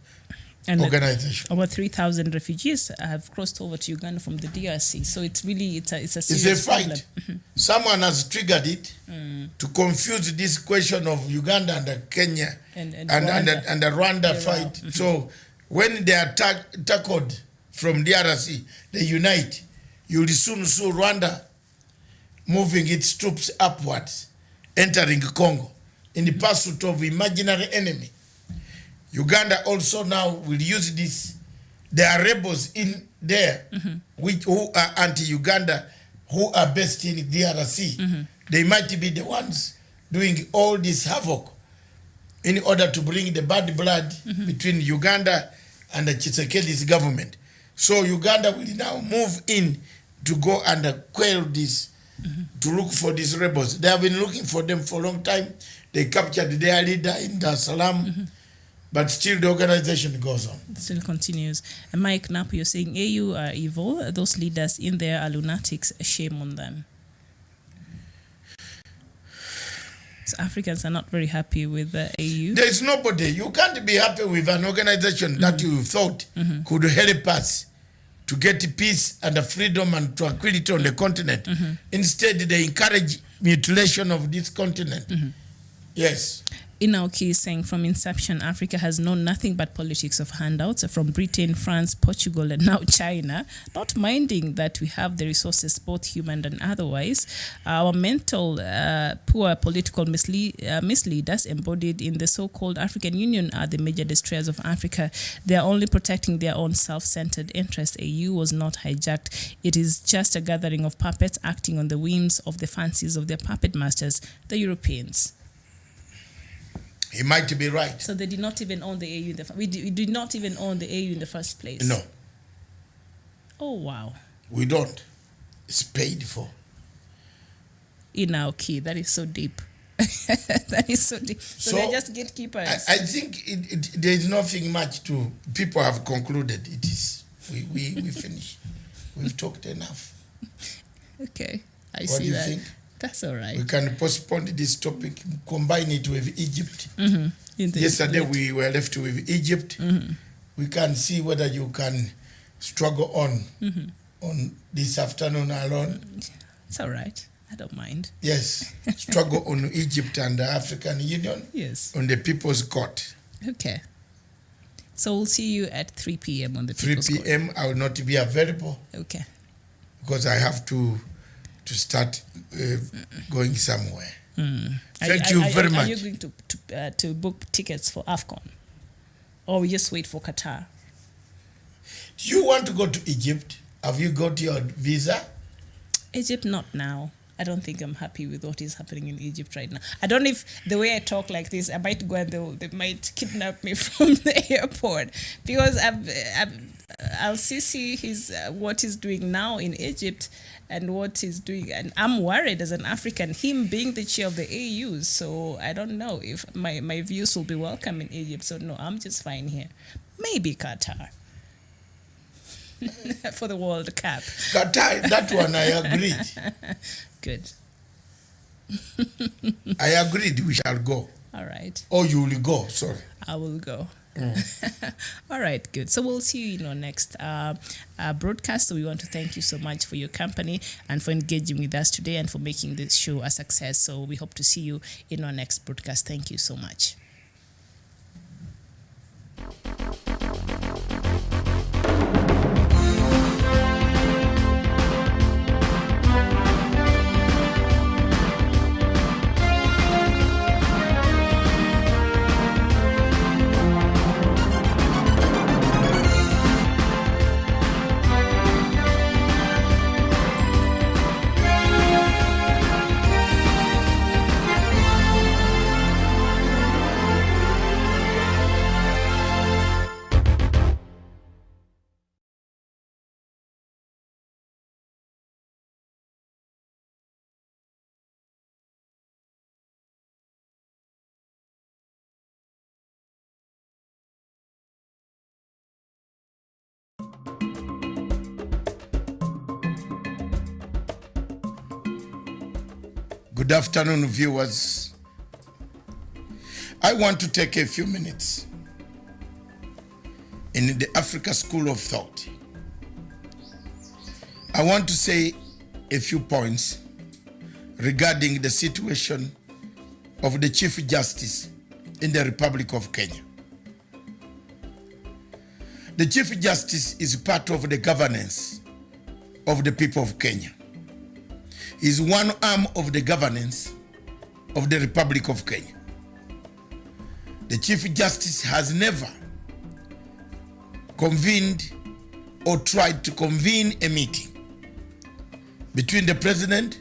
And organization. Over 3,000 refugees have crossed over to Uganda from the DRC. So it's really, it's a serious It's a fight. problem. Someone has triggered it to confuse this question of Uganda and Kenya And the Rwanda fight. So when they are tackled from DRC, they unite. You will soon see Rwanda moving its troops upwards, entering Congo in the pursuit of imaginary enemy. Uganda also now will use this. There are rebels in there who are anti-Uganda, who are based in DRC. They might be the ones doing all this havoc in order to bring the bad blood between Uganda and the Tshisekedi's government. So Uganda will now move in to go and quell this, to look for these rebels. They have been looking for them for a long time. They captured their leader in Dar es Salaam. But still the organization goes on. It still continues. And Mike Knapp, you're saying AU are evil. Those leaders in there are lunatics. Shame on them. So Africans are not very happy with the AU. There is nobody. You can't be happy with an organization that you thought could help us to get peace and freedom and tranquility on the continent. Instead, they encourage mutilation of this continent. Yes. Inaoki is saying from inception, Africa has known nothing but politics of handouts from Britain, France, Portugal, and now China, not minding that we have the resources, both human and otherwise. Our mental, poor political misleaders embodied in the so-called African Union are the major destroyers of Africa. They are only protecting their own self-centered interests. AU was not hijacked. It is just a gathering of puppets acting on the whims of the fancies of their puppet masters, the Europeans. He might be right. So they did not even own the AU. We did not even own the AU in the first place. No. Oh, wow. We don't. It's paid for. Inaoki, that is so deep. That is so deep. So they're just gatekeepers. I think there is nothing much to... People have concluded it is. We finished. We've talked enough. Okay. I what see do you that. think? That's all right. We can postpone this topic, combine it with Egypt. Yesterday we were left with Egypt. We can see whether you can struggle on this afternoon alone. It's all right. I don't mind. Yes. Struggle on Egypt and the African Union. Yes. On the People's Court. Okay. So we'll see you at 3 p.m. on the 3 People's Court. p.m. I will not be available. Okay. Because I have to start going somewhere. Thank you very much. Are you going to book tickets for AFCON? Or we just wait for Qatar? Do you want to go to Egypt? Have you got your visa? Egypt, not now. I don't think I'm happy with what is happening in Egypt right now. I don't know if the way I talk like this, I might go and they might kidnap me from the airport. Because Al-Sisi, what he's doing now in Egypt and what he's doing. And I'm worried as an African, him being the chair of the AU. So I don't know if my views will be welcome in Egypt. So no, I'm just fine here. Maybe Qatar. For the World Cup. Qatar, that one I agreed. Good. I agreed we shall go. All right. Or you will go, sorry. I will go. All right, good. So we'll see you in our next broadcast. So we want to thank you so much for your company and for engaging with us today and for making this show a success. So we hope to see you in our next broadcast. Thank you so much. Good afternoon, viewers. I want to take a few minutes in the Africa School of Thought. I want to say a few points regarding the situation of the Chief Justice in the Republic of Kenya. The Chief Justice is part of the governance of the people of Kenya. He is one arm of the governance of the Republic of Kenya. The Chief Justice has never convened or tried to convene a meeting between the President,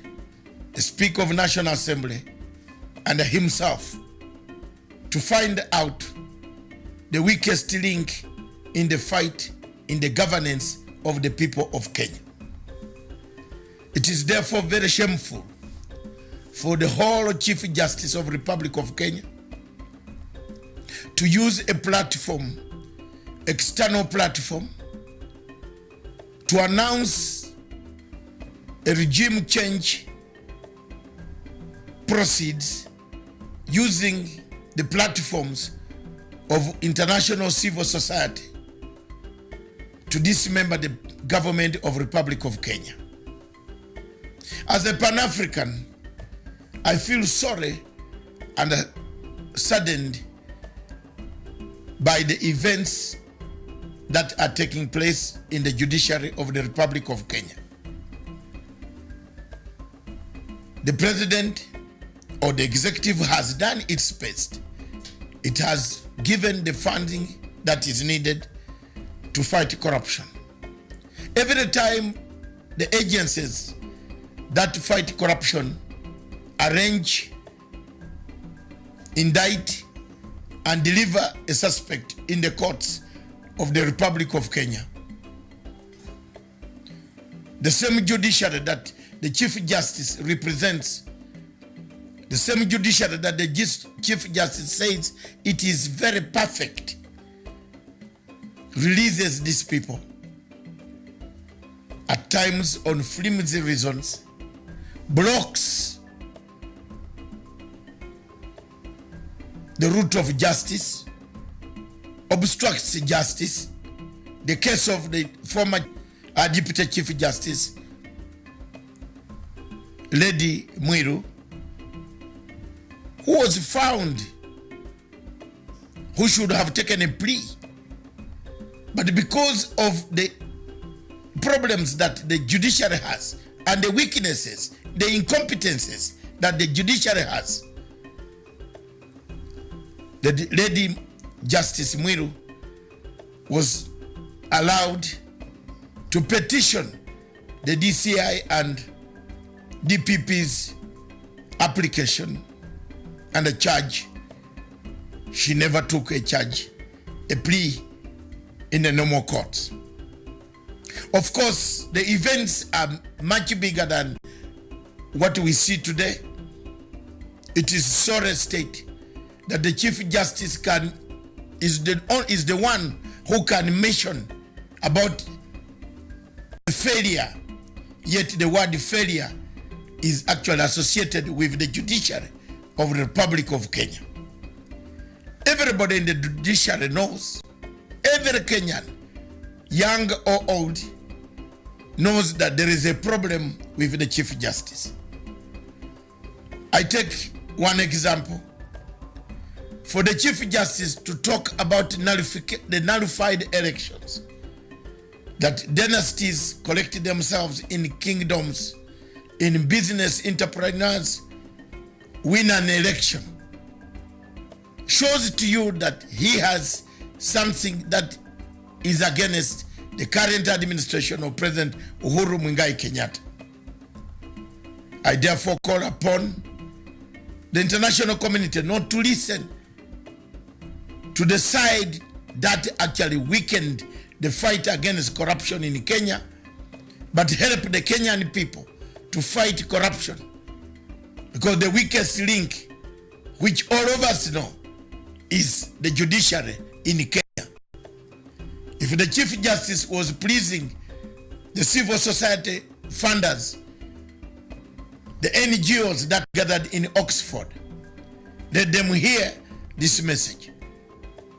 the Speaker of National Assembly, and himself to find out the weakest link in the fight in the governance of the people of Kenya. It is therefore very shameful for the whole Chief Justice of the Republic of Kenya to use a platform, external platform, to announce a regime change proceeds using the platforms of international civil society to dismember the government of Republic of Kenya. As a Pan-African, I feel sorry and saddened by the events that are taking place in the judiciary of the Republic of Kenya. The President or the executive has done its best. It has given the funding that is needed to fight corruption. Every time the agencies that fight corruption arrange, indict, and deliver a suspect in the courts of the Republic of Kenya, the same judiciary that the Chief Justice represents, the same judiciary that the Chief Justice says it is very perfect, releases these people, at times on flimsy reasons, blocks the route of justice, obstructs justice. The case of the former Deputy Chief Justice, Lady Mwiru, who was found who should have taken a plea, but because of the problems that the judiciary has and the weaknesses, the incompetences that the judiciary has, the Lady Justice Mwiru was allowed to petition the DCI and DPP's application and a charge. She never took a charge, a plea in the normal courts. Of course, the events are much bigger than what we see today. It is sorry state that the Chief Justice is the one who can mention about failure, yet the word failure is actually associated with the judiciary of the Republic of Kenya. Everybody in the judiciary knows, every Kenyan, young or old, knows that there is a problem with the Chief Justice. I take one example. For the Chief Justice to talk about the nullified elections, that dynasties collect themselves in kingdoms, in business entrepreneurs win an election, shows to you that he has something that is against the current administration of President Uhuru Muigai Kenyatta. I therefore call upon the international community not to listen to the side that actually weakened the fight against corruption in Kenya, but help the Kenyan people to fight corruption. Because the weakest link, which all of us know, is the judiciary in Kenya. If the Chief Justice was pleasing the civil society funders the NGOs that gathered in Oxford, let them hear this message,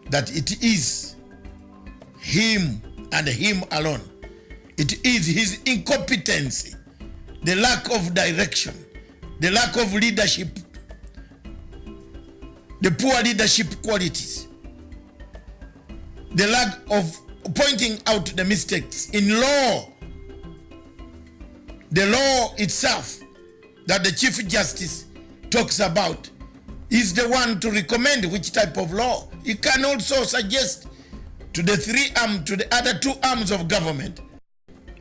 that it is him and him alone. It is his incompetency, the lack of direction, the lack of leadership, the poor leadership qualities, the lack of pointing out the mistakes in law. The law itself that the Chief Justice talks about is the one to recommend which type of law. He can also suggest to the other two arms of government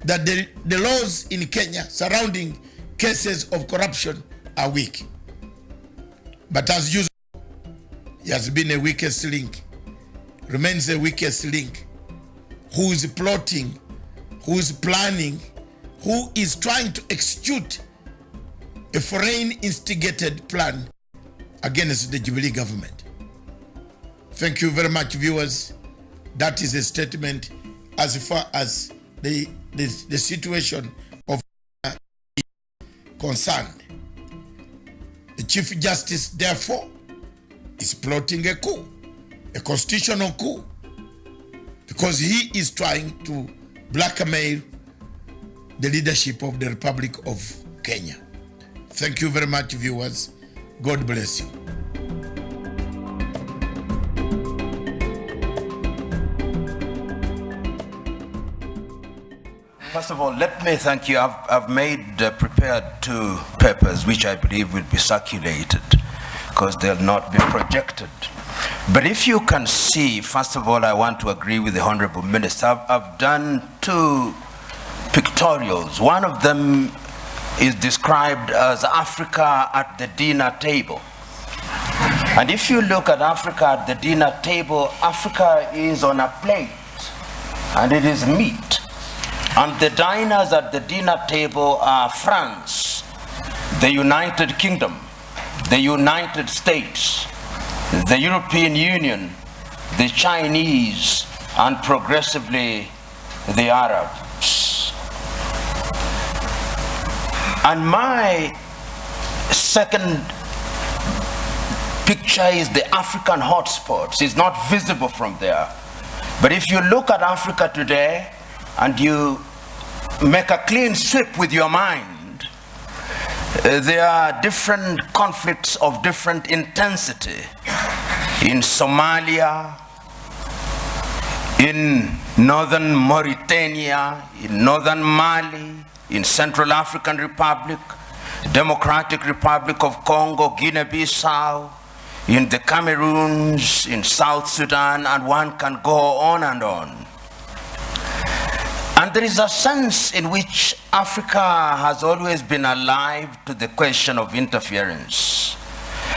that the laws in Kenya surrounding cases of corruption are weak. But as usual, he has been the weakest link, remains the weakest link. Who is plotting, who is planning, who is trying to execute a foreign instigated plan against the Jubilee government. Thank you very much, viewers. That is a statement as far as the situation of concerned. The Chief Justice, therefore, is plotting a coup, a constitutional coup, because he is trying to blackmail the leadership of the Republic of Kenya. Thank you very much, viewers. God bless you. First of all, let me thank you. I've prepared 2 papers which I believe will be circulated because they'll not be projected. But if you can see, first of all, I want to agree with the Honorable Minister. I've done 2 pictorials. One of them is described as Africa at the dinner table. And if you look at Africa at the dinner table, Africa is on a plate and it is meat. And the diners at the dinner table are France, the United Kingdom, the United States, the European Union, the Chinese, and progressively the Arabs. And my second picture is the African hotspots. It's not visible from there. But if you look at Africa today and you make a clean sweep with your mind, there are different conflicts of different intensity in Somalia, in northern Mauritania, in northern Mali, in Central African Republic, Democratic Republic of Congo, Guinea-Bissau, in the Cameroons, in South Sudan, and one can go on and on. And there is a sense in which Africa has always been alive to the question of interference.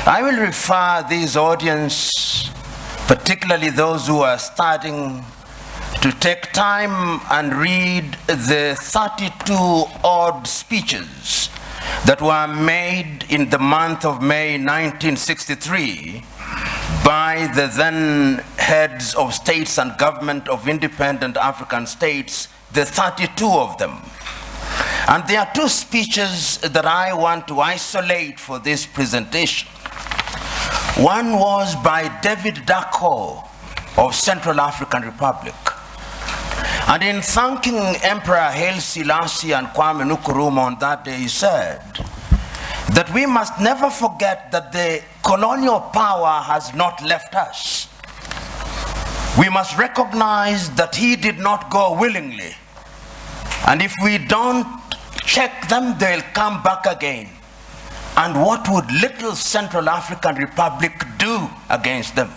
I will refer this audience, particularly those who are starting, to take time and read the 32 odd speeches that were made in the month of May 1963 by the then heads of states and government of independent African states, the 32 of them. And there are 2 speeches that I want to isolate for this presentation. One was by David Dacko of Central African Republic. And in thanking Emperor Haile Selassie and Kwame Nkrumah on that day, he said that we must never forget that the colonial power has not left us. We must recognize that he did not go willingly. And if we don't check them, they'll come back again. And what would little Central African Republic do against them?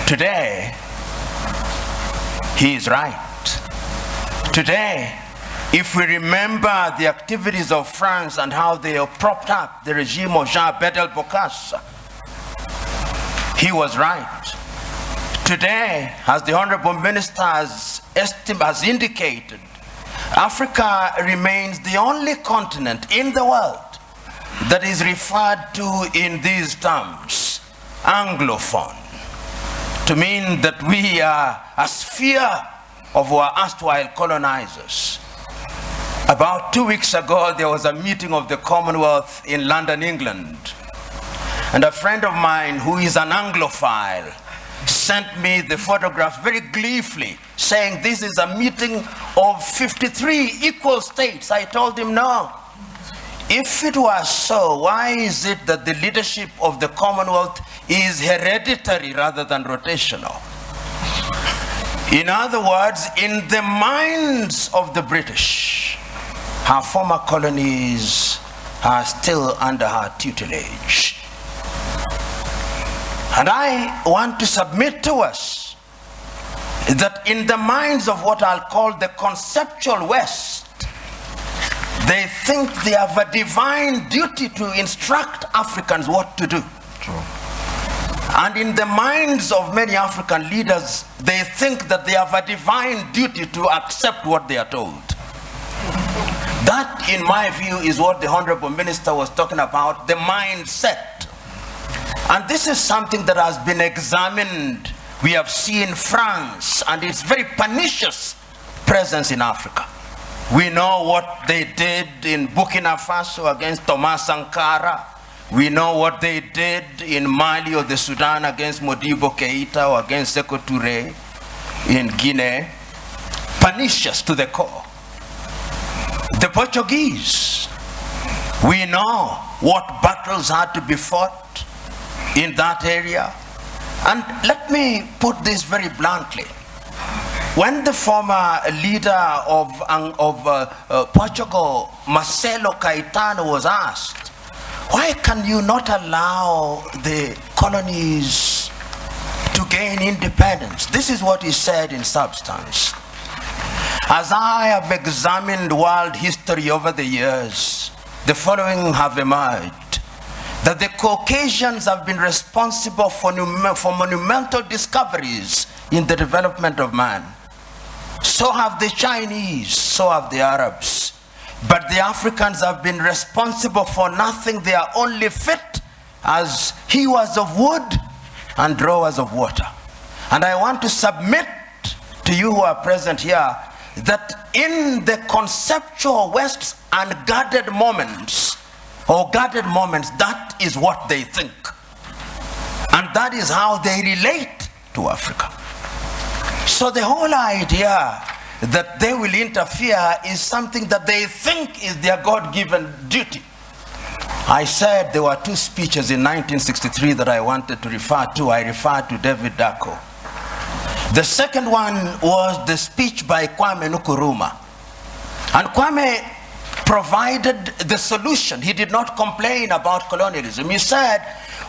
Today, he is right. Today, if we remember the activities of France and how they have propped up the regime of Jean Bedel Bokassa, he was right. Today, as the Honorable Minister has indicated, Africa remains the only continent in the world that is referred to in these terms, Anglophone, to mean that we are a sphere of our erstwhile colonizers. About About 2 weeks ago, there was a meeting of the Commonwealth in London, England. And a friend of mine who is an Anglophile sent me the photograph very gleefully, saying this is a meeting of 53 equal states. I told him, no. If it was so, why is it that the leadership of the Commonwealth is hereditary rather than rotational? In other words, in the minds of the British, her former colonies are still under her tutelage. And I want to submit to us that in the minds of what I'll call the conceptual West, they think they have a divine duty to instruct Africans what to do. True. And in the minds of many African leaders, they think that they have a divine duty to accept what they are told. That, in my view, is what the Honorable Minister was talking about, the mindset. And this is something that has been examined. We have seen France and its very pernicious presence in Africa. We know what they did in Burkina Faso against Thomas Sankara. We know what they did in Mali or the Sudan against Modibo Keita or against Sekou Touré in Guinea. Pernicious to the core. The Portuguese, we know what battles had to be fought in that area. And let me put this very bluntly. When the former leader of Portugal, Marcelo Caetano, was asked, why can you not allow the colonies to gain independence? This is what he said in substance. As I have examined world history over the years, the following have emerged. That the Caucasians have been responsible for monumental discoveries in the development of man. So have the Chinese, so have the Arabs. But the Africans have been responsible for nothing. They are only fit as hewers of wood and drawers of water. And I want to submit to you who are present here that in the conceptual West's unguarded moments, or guarded moments, that is what they think. And that is how they relate to Africa. So the whole idea that they will interfere is something that they think is their God-given duty. I said there were two speeches in 1963 that I wanted to refer to. I referred to David Dako. The second one was the speech by Kwame Nkrumah. And Kwame provided the solution. He did not complain about colonialism. He said,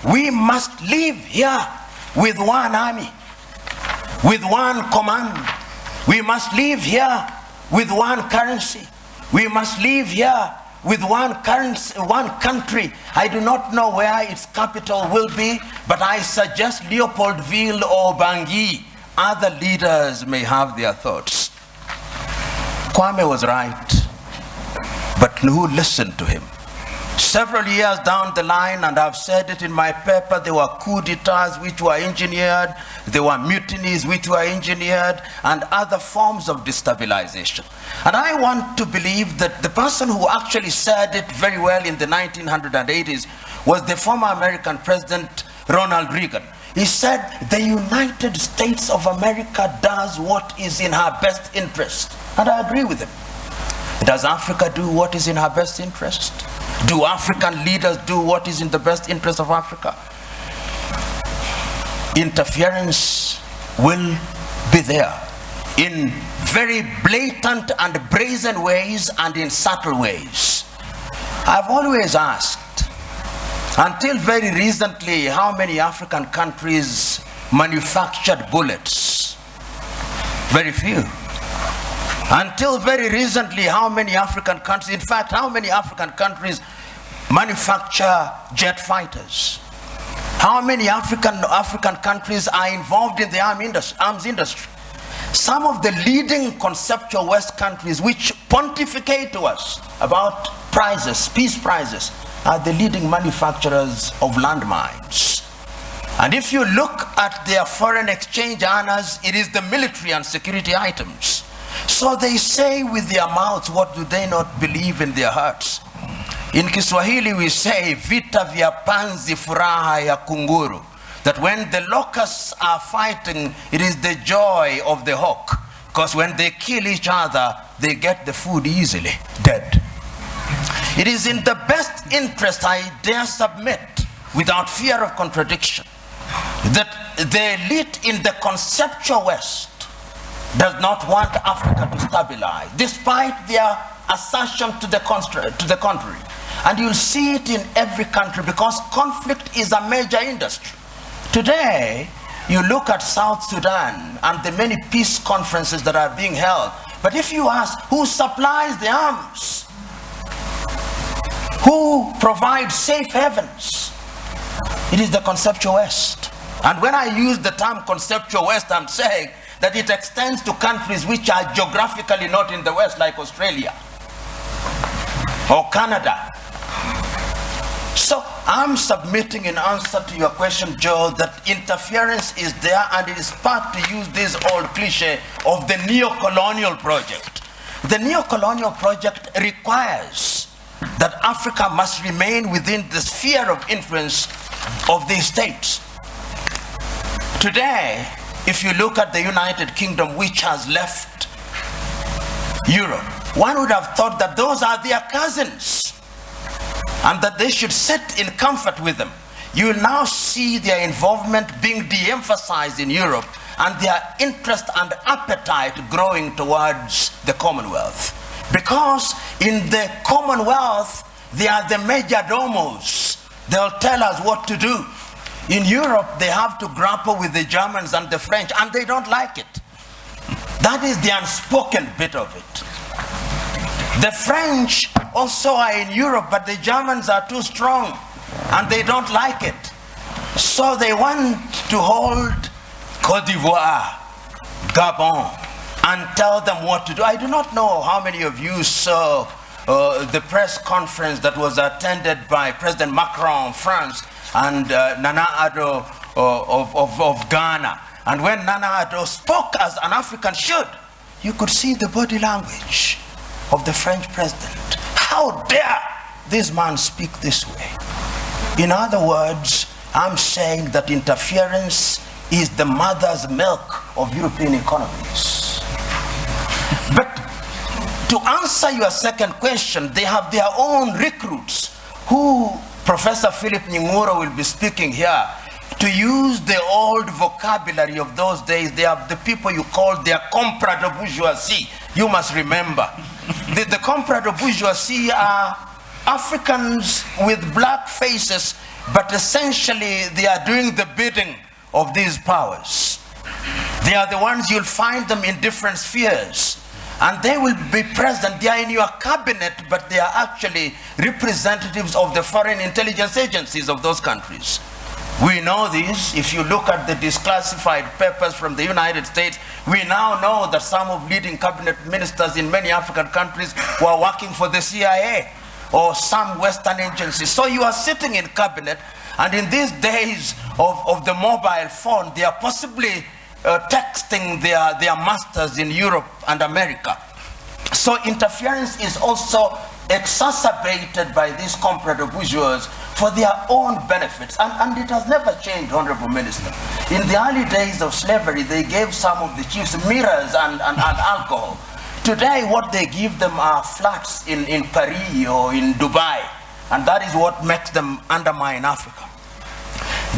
we must live here with one army, with one command. We must live here with one currency. We must live here with one currency, one country. I do not know where its capital will be, but I suggest Leopoldville or Bangui. Other leaders may have their thoughts. Kwame was right, but who listened to him? Several years down the line, and I've said it in my paper, there were coups d'etats which were engineered, there were mutinies which were engineered, and other forms of destabilization. And I want to believe that the person who actually said it very well in the 1980s was the former American President Ronald Reagan. He said, the United States of America does what is in her best interest. And I agree with him. Does Africa do what is in her best interest? Do African leaders do what is in the best interest of Africa? Interference will be there in very blatant and brazen ways and in subtle ways. I've always asked, until very recently, how many African countries manufactured bullets? Very few. Until very recently, how many African countries, in fact, how many African countries manufacture jet fighters? How many African countries are involved in the arms industry? Some of the leading conceptual West countries which pontificate to us about prizes, peace prizes, are the leading manufacturers of landmines. And if you look at their foreign exchange earners, it is the military and security items. So they say with their mouths, what do they not believe in their hearts? In Kiswahili we say, vita vya panzi furaha ya kunguru. That when the locusts are fighting, it is the joy of the hawk. Because when they kill each other, they get the food easily, dead. It is in the best interest, I dare submit, without fear of contradiction, that the elite in the conceptual West does not want Africa to stabilize, despite their assertion to the contrary. And you'll see it in every country, because conflict is a major industry. Today, you look at South Sudan and the many peace conferences that are being held, but if you ask who supplies the arms, who provides safe havens, it is the conceptual West. And when I use the term conceptual West, I'm saying that it extends to countries which are geographically not in the West, like Australia or Canada. So I'm submitting in answer to your question, Joe, that interference is there, and it is part, to use this old cliche, of the neo-colonial project. The neo-colonial project requires that Africa must remain within the sphere of influence of these states. Today, if you look at the United Kingdom, which has left Europe, one would have thought that those are their cousins and that they should sit in comfort with them. You will now see their involvement being de-emphasized in Europe, and their interest and appetite growing towards the Commonwealth. Because in the Commonwealth, they are the major domos. They'll tell us what to do. In Europe, they have to grapple with the Germans and the French, and they don't like it. That is the unspoken bit of it. The French also are in Europe, but the Germans are too strong, and they don't like it. So they want to hold Côte d'Ivoire, Gabon, and tell them what to do. I do not know how many of you saw the press conference that was attended by President Macron of France and Nana Addo of Ghana. And when Nana Addo spoke as an African should, you could see the body language of the French president. How dare this man speak this way? In other words, I'm saying that interference is the mother's milk of European economies. But to answer your second question, they have their own recruits who Professor Philip Nying'oro will be speaking here. To use the old vocabulary of those days, they are the people you call their comprador bourgeoisie. You must remember. The comprador bourgeoisie are Africans with black faces, but essentially they are doing the bidding of these powers. They are the ones you'll find them in different spheres, and they will be present. They are in your cabinet, but they are actually representatives of the foreign intelligence agencies of those countries. We know this. If you look at the declassified papers from the United States, we now know that some of leading cabinet ministers in many African countries were working for the CIA or some Western agencies. So you are sitting in cabinet, and in these days of the mobile phone, they are possibly texting their masters in Europe and America. So interference is also exacerbated by these comprador bourgeois for their own benefits, and it has never changed, Honorable Minister. In the early days of slavery, they gave some of the chiefs mirrors and alcohol. Today, what they give them are flats in Paris or in Dubai, and that is what makes them undermine Africa.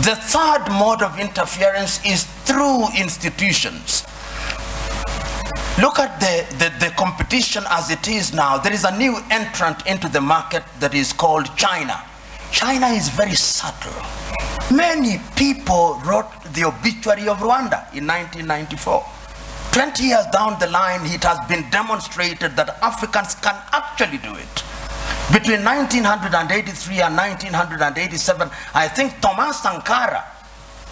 The third mode of interference is through institutions. Look at the competition as it is now. There is a new entrant into the market that is called China. China is very subtle. Many people wrote the obituary of Rwanda in 1994. 20 years down the line, it has been demonstrated that Africans can actually do it. Between 1983 and 1987, I think Thomas Sankara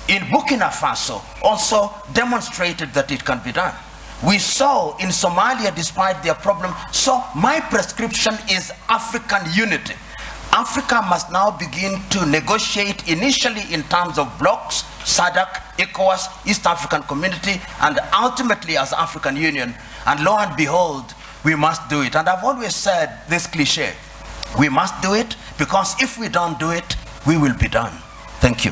in Burkina Faso also demonstrated that it can be done. We saw in Somalia, despite their problem. So my prescription is African unity. Africa must now begin to negotiate initially in terms of blocks, SADC, ECOWAS, East African Community, and ultimately as African Union. And lo and behold, we must do it. And I've always said this cliche, we must do it, because if we don't do it, we will be done. Thank you.